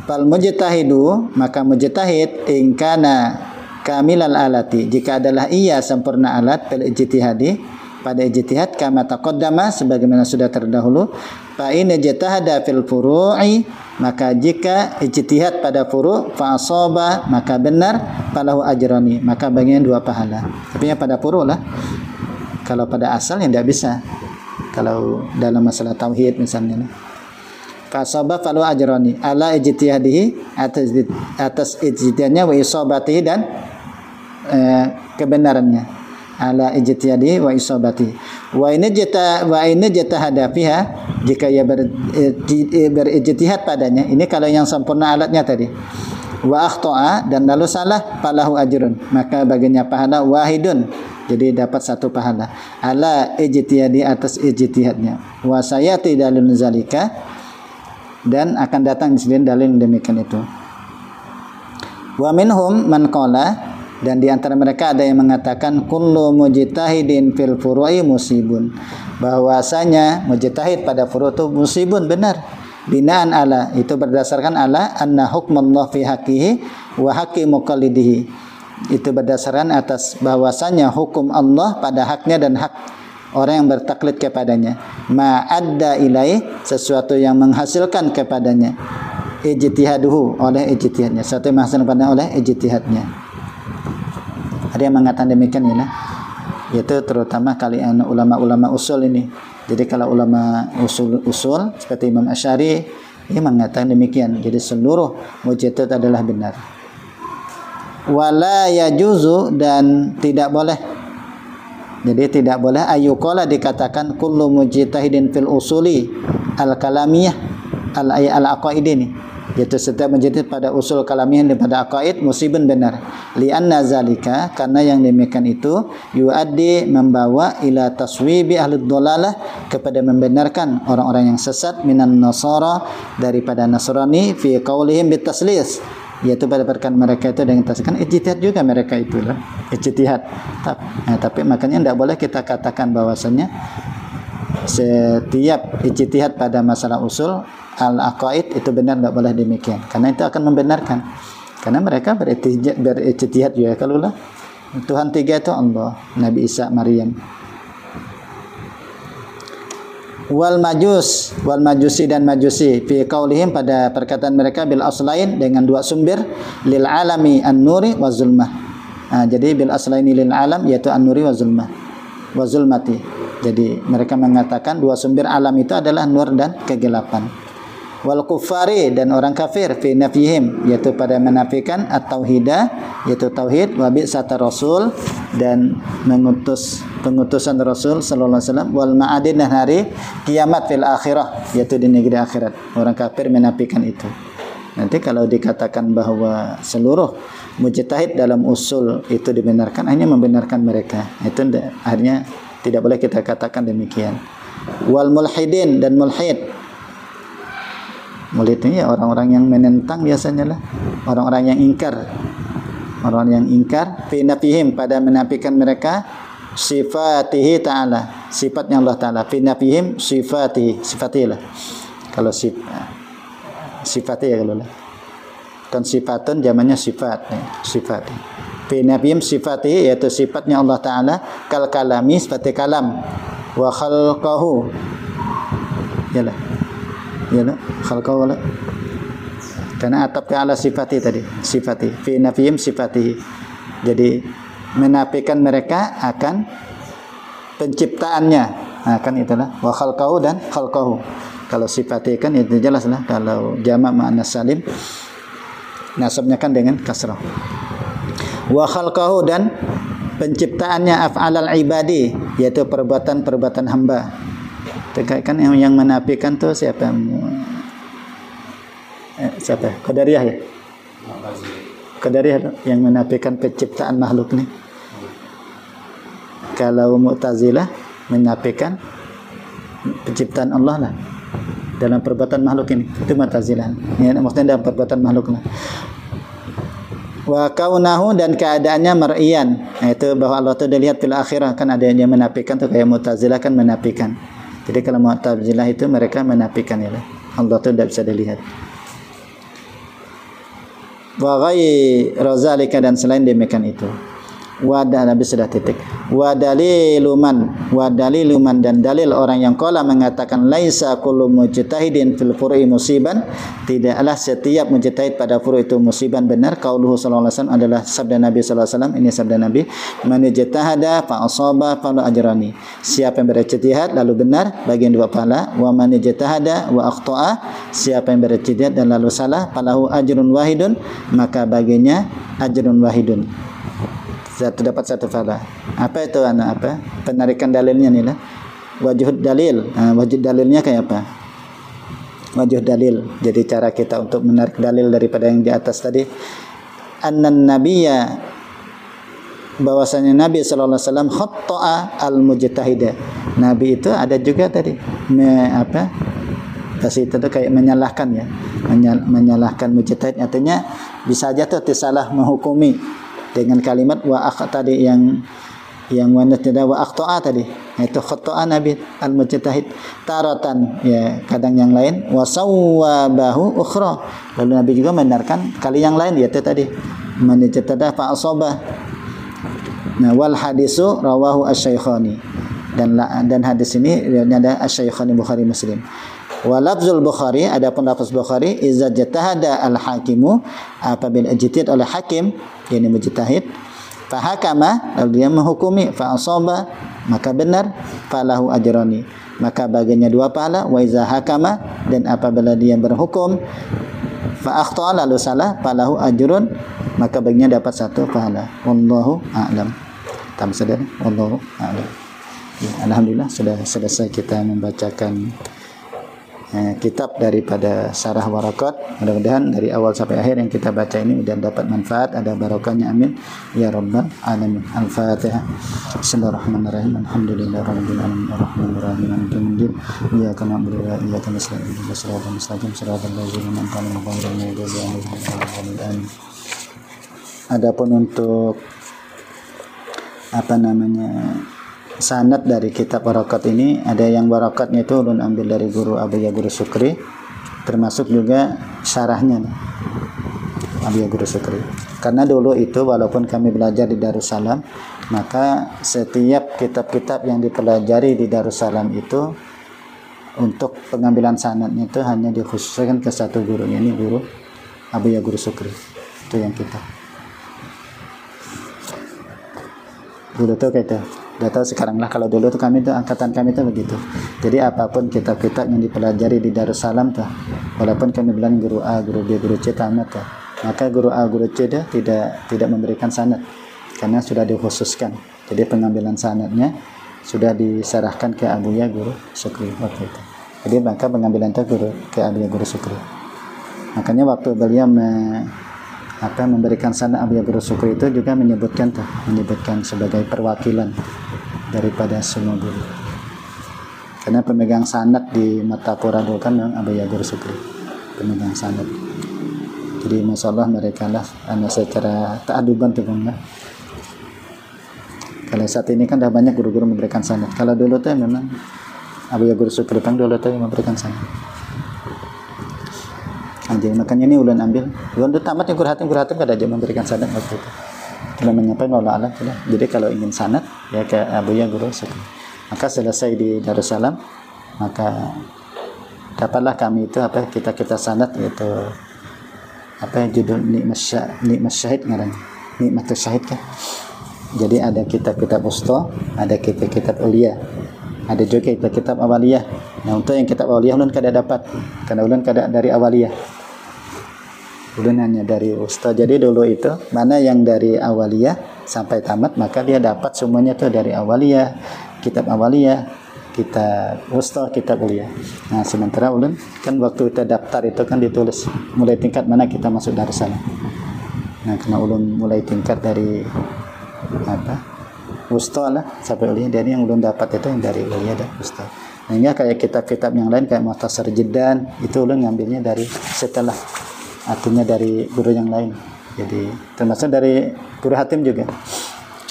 Fal mujtahidu, maka mujtahid in kana kamilal alati, jika adalah ia sempurna alat bil ijtihadi, pada ijtihad, kama taqaddama, sebagaimana sudah terdahulu. Fa in ijtahada fil furu'i, maka jika ijtihad pada furu' fa asaba, maka benar, falahu ajrani, maka baginya 2 pahala. Tapi ya pada furu' lah. Kalau pada asal ya tidak bisa. Kalau dalam masalah tauhid misalnya, fasabah falu ajrani ala ijtihadihi, atas ijtihadnya, wa isabatihi, dan kebenarannya, ala ijtihadihi wa isabatihi. Wa ini jatahada fiha, jika ia berijtihad padanya, ini kalau yang sempurna alatnya tadi, wa akhta'a, dan lalu salah, falahu ajrun, maka baginya pahala wahidun, jadi dapat 1 pahala, ala ijtihadi, atas ijtihadnya. Wa sayati dalil zalika, dan akan datang di sini dalil demikian itu. Wa minhum man qala, dan di antara mereka ada yang mengatakan kullu mujtahidin fil furu'i musibun, bahwasanya mujtahid pada furu' itu musibun, benar. Binaan ala, itu berdasarkan ala anna hukmallah fi haqqihi wa haqqi muqallidihi, itu berdasarkan atas bahwasanya hukum Allah pada haknya dan hak orang yang bertaklid kepadanya, ma'adda ilaih, sesuatu yang menghasilkan kepadanya, ijtihaduhu, oleh ijtihadnya, sesuatu yang menghasilkan kepadanya oleh ijtihadnya. Ada yang mengatakan demikian ya, yaitu terutama kalian ulama-ulama usul ini. Jadi kalau ulama usul seperti Imam Asy'ari, ia mengatakan demikian. Jadi seluruh mujtahid adalah benar. Wala yajuzu, dan tidak boleh, jadi tidak boleh ayyuqala, dikatakan kullu mujtahidin fil usuli al-kalamiyah al-aqaid ini, yaitu setiap mujtahid pada usul kalamiyah daripada aqaid musibun, benar. Li'anna zalika, karena yang demikian itu yuaddi, membawa ila taswibi ahli dhalalah, kepada membenarkan orang-orang yang sesat, minan nasara, daripada Nasrani, fi qaulihim bitaslis, yaitu pada perkataan mereka itu dengan taskan ijtihad juga mereka itulah ijtihad. Tapi makanya tidak boleh kita katakan bahwasanya setiap ijtihad pada masalah usul al-aqaid itu benar, tidak boleh demikian, karena itu akan membenarkan, karena mereka berijtihad juga. Kalau lah Tuhan 3 itu Allah, Nabi Isa, Maryam. Wal majusi, dan majusi fi qaulihim, pada perkataan mereka, bil aslain, dengan 2 sumber, lil alami an-nuri wa zulmah. Jadi bil aslaini lil alam, yaitu an-nuri wa zulmah wa zulmati. Jadi mereka mengatakan 2 sumber alam itu adalah nur dan kegelapan. Wal kuffari, dan orang kafir, fi nafyihim, yaitu pada menafikan at-tauhidah, yaitu tauhid, wa bi'sata rasul, dan pengutusan Rasul sallallahu alaihi wasallam, wal ma'adin, dan hari kiamat, fil akhirah, yaitu di negeri akhirat. Orang kafir menafikan itu. Nanti kalau dikatakan bahwa seluruh mujtahid dalam usul itu dibenarkan, hanya membenarkan mereka, itu akhirnya tidak boleh kita katakan demikian. Wal mulhidin, dan mulhid, mulhid ini ya orang-orang yang menentang, biasanya lah orang-orang yang ingkar, fi nafihim, pada menafikan mereka sifatihi ta'ala, sifatnya Allah Ta'ala, fi nafihim sifatihi lah, kalau sifatihi ya, kalau lah kan sifatun zamannya sifat, sifat fi nafihim sifatihi, yaitu sifatnya Allah Ta'ala, kal kalami, seperti kalam, wa khalqahu, yalah khalqahu, karena atap ke ala sifati tadi, sifati fi nafihim sifati. Jadi menafikan mereka akan penciptaannya, Nah, kan itulah wa khalqahu dan khalqahu. Kalau sifatnya kan itu jelas lah. Kalau jamak muannas salim nasabnya kan dengan kasrah. Wa khalqahu dan penciptaannya af'alal ibadi, yaitu perbuatan-perbuatan hamba. Kan yang menafikan tuh siapa? Siapa? Qadariyah ya? Qadariyah yang menafikan penciptaan makhluk nih. Kalau Mu'tazilah menafikan penciptaan Allah lah dalam perbuatan makhluk ini. Itu Mu'tazilah. Ya, maksudnya dalam perbuatan makhluk lah. Wa kaunahu dan keadaannya mar'iyan, yaitu bahwa Allah itu dilihat fil akhirah. Kan ada yang menafikan tuh kayak Mu'tazilah kan menafikan. Jadi kalau Mu'tazilah itu mereka menafikan ya, Allah itu tidak bisa dilihat. Wa ghairu zalika dan selain demikian itu. Wa Nabi sudah titik. Wa daliluman dan dalil orang yang qala mengatakan laisa kullu mujtahidin fil fur'i musiban, tidaklah setiap mujtahid pada furu' itu musiban benar. Qauluhu sallallahu alaihi wasallam adalah sabda Nabi sallallahu alaihi wasallam. Ini sabda Nabi, man ijtahada fa asaba falahu ajrani. Siapa yang berijtihad lalu benar bagian dua pahala, wa man ijtahada wa akhta'a, siapa yang berijtihad dan lalu salah falahu ajrun wahidun, maka baginya ajrun wahidun. Dapat satu pahala. Apa itu anak apa? Penarikan dalilnya nih lah. Wajhud dalil. Wajhud dalilnya kayak apa? Wajhud dalil. Jadi cara kita untuk menarik dalil daripada yang di atas tadi. Annan nabiyya, bahwasanya Nabi sallallahu alaihi wasallam khatta'a al-mujtahida. Nabi itu ada juga tadi pas itu tuh kayak menyalahkan ya. Menyalahkan mujtahid, artinya bisa aja tuh salah menghukumi dengan kalimat wa tadi yang wanat tidak wa akhta'a tadi, itu khata'a Nabi al-mujtahid taratan ya, kadang yang lain wa sawwabahu ukhra, lalu Nabi juga membenarkan kali yang lain, yaitu tadi man ijtada fa asaba. Nah, wal hadisu rawahu asy-syaikhani, dan hadis ini riwayatnya ada asy-syaikhani Bukhari Muslim. Wa lafzul Bukhari, adapun lafaz Bukhari, iza jatahada al-hakimu, apabila ijtihad oleh hakim, yakni mujtahid, fa hakama, lalu dia menghukumi, fa asaba, maka benar, falahu ajrani, maka bagiannya dua pahala. Wa iza hakama, dan apabila dia berhukum, fa akhta'a, lalu salah, falahu ajrun, maka bagiannya dapat satu pahala. Wallahu a'lam. Tamsadar, wallahu a'lam. Ya, alhamdulillah sudah selesai kita membacakan kitab daripada Syarah Warakat. Mudah-mudahan dari awal sampai akhir yang kita baca ini sudah dapat manfaat, ada barokahnya, amin ya rabbal alamin. Al-Fatihah. Bismillahirrahmanirrahim. Alhamdulillahirabbil alamin arrahmanir rahim maliki yaumiddin iyyaka na'budu wa iyyaka nasta'in ihdinas siratal mustaqim siratal ladzina an'amta 'alaihim ghairil maghdubi 'alaihim waladdallin. Adapun untuk sanad dari kitab Warakat ini, ada yang Warakatnya itu ulun ambil dari guru Abuya Guru Sukri, termasuk juga syarahnya nih, Abuya Guru Sukri. Karena dulu itu walaupun kami belajar di Darussalam, maka setiap kitab-kitab yang dipelajari di Darussalam itu untuk pengambilan sanadnya itu hanya dikhususkan ke satu guru, ini guru Abuya Guru Sukri. Itu yang kita dulu tuh kayak itu. Udah tahu sekarang lah, kalau dulu tuh kami tuh angkatan kami tuh begitu. Jadi apapun kitab-kitab yang dipelajari di Darussalam tuh, walaupun kami bilang guru A, guru B, guru C tamat tuh, maka guru A, guru C dah tidak memberikan sanad karena sudah dikhususkan. Jadi pengambilan sanadnya sudah diserahkan ke Abuya Guru Sukri waktu itu. Jadi maka pengambilan itu ke Abuya Guru Sukri. Makanya waktu beliau memberikan sanad Abuya Guru Sukri itu juga menyebutkan sebagai perwakilan daripada semua guru. Karena pemegang sanad di Matapura dulu kan Abuya Guru Sukri, pemegang sanad. Jadi masyaallah mereka lah secara ta'aduban tuh kan. Kalau saat ini kan dah banyak guru-guru memberikan sanad. Kalau dulu tuh memang Abuya Guru Sukri kan dulu tuh memberikan sanad. Jadi makanya ini ulun ambil. Ulun itu tamat yang kurhatim kada aja memberikan sanad waktu itu. Cuma menyampaikan wala alam sudah. Jadi kalau ingin sanad ya ke Abuya Guru Sukri. Maka selesai di Darussalam, maka dapatlah kami itu kita sanad, yaitu judul Nikmat Syahid ngarannya. Nikmatus Syahid kan. Jadi ada kitab-kitab usta, ada kitab-kitab ulia. Ada juga kitab awaliyah. Nah, untuk yang kitab awaliyah ulun kada dapat karena ulun kada dari awaliyah. Ulun hanya dari ustaz. Jadi dulu itu mana yang dari awaliyah sampai tamat maka dia dapat semuanya tuh dari awaliyah, kitab awaliyah, kitab ustaz, kitab kuliah. Nah, sementara ulun kan waktu kita daftar itu kan ditulis mulai tingkat mana kita masuk Darussalam. Nah, karena ulun mulai tingkat dari ustaz lah sampai kuliah, dari yang ulun dapat itu yang dari kuliah dan ustaz. Sehingga kayak kitab-kitab yang lain kayak Mukhtasar Jiddan itu ulun ngambilnya dari setelah, artinya dari guru yang lain. Jadi termasuk dari guru Hatim juga.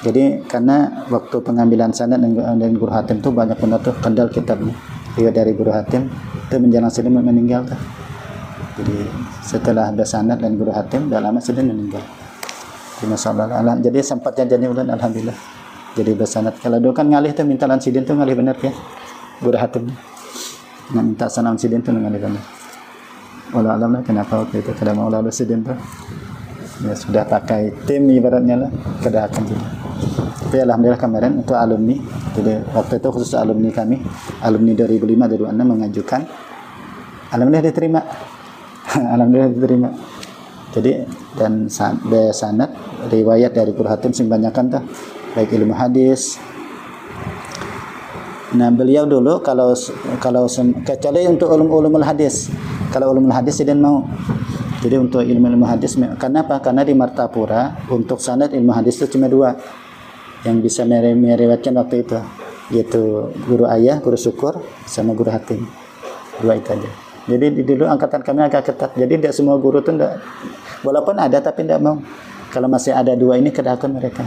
Jadi karena waktu pengambilan sanad dan guru Hatim itu banyak benar tuh kendal kitabnya. Dia dari guru Hatim itu menjelang Sidin meninggal tuh. Jadi setelah ada sanad dan guru Hatim dah lama Sidin meninggal. Masalah. Jadi sempat jadi ulun alhamdulillah. Jadi bersanad. Kalau dulu kan ngalih tuh minta lan Sidin tuh ngalih benar ya. Guru Hatim. Nah, minta sanad Sidin tuh ngalih benar. Walau alam lah kenapa waktu itu kada mau lalu Sidin tuh. Ya sudah pakai tim ibaratnya lah, kada akan juga. Tapi alhamdulillah kemarin untuk alumni, jadi waktu itu khusus alumni kami, alumni 2005 2006 mengajukan, alhamdulillah diterima. Alhamdulillah diterima. Jadi dan sanad riwayat dari guru Hatim sing banyakan tuh baik ilmu hadis. Nah, beliau dulu kalau kecuali untuk ulumul hadis. Kalau ulumul hadis tidak mau. Jadi untuk ilmu hadis, kenapa? Karena di Martapura untuk sanad ilmu hadis itu cuma 2 yang bisa meriwayatkan waktu itu, yaitu guru ayah, guru syukur, sama guru Hatim. 2 itu aja. Jadi dulu angkatan kami agak ketat. Jadi tidak semua guru itu tidak, walaupun ada tapi tidak mau. Kalau masih ada 2 ini kedakan mereka.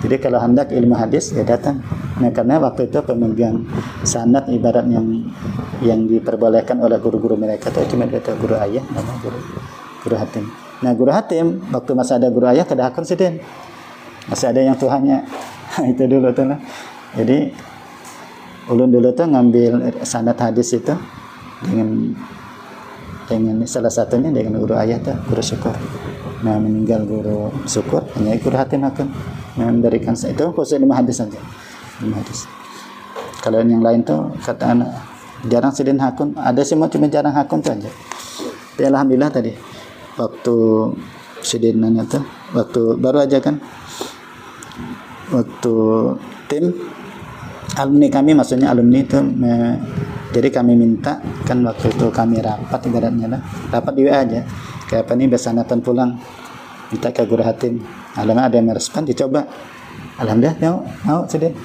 Jadi kalau hendak ilmu hadis ya datang. Nah, karena waktu itu pemegang sanad ibarat yang diperbolehkan oleh guru-guru mereka itu cuma guru ayah sama guru Hatim. Nah, guru Hatim waktu masih ada guru ayah kedakan Sidin. Masih ada yang Tuhannya. Itu dulu tuh lah. Jadi ulun dulu tuh ngambil sanad hadis itu dengan salah satunya dengan guru ayah tuh guru syukur. Nah, meninggal guru syukur hanya guru Hatim akan memberikan itu khusus ilmu hadis saja. Ilmu hadis. Kalau yang lain tuh kata anak jarang Sidin hakun, ada semua cuma jarang hakun saja. Tapi alhamdulillah tadi waktu Sidin nanya tuh, waktu baru aja kan, waktu tim alumni kami, maksudnya alumni itu jadi kami minta kan waktu itu kami rapat ibaratnya lah, rapat di WA aja kayak apa nih besanatan pulang, minta ke guru Hatim. Alhamdulillah ada yang merespon, dicoba, alhamdulillah mau Sidin.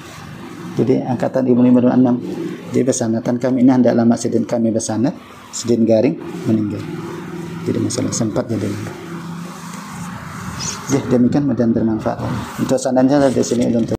Jadi angkatan 2006 jadi besanatan kami ini hendak lama Sidin kami besanat, Sidin Garing meninggal. Jadi masalah sempat jadi. Ya, demikian mudah bermanfaat. Untuk sanadnya di sini belum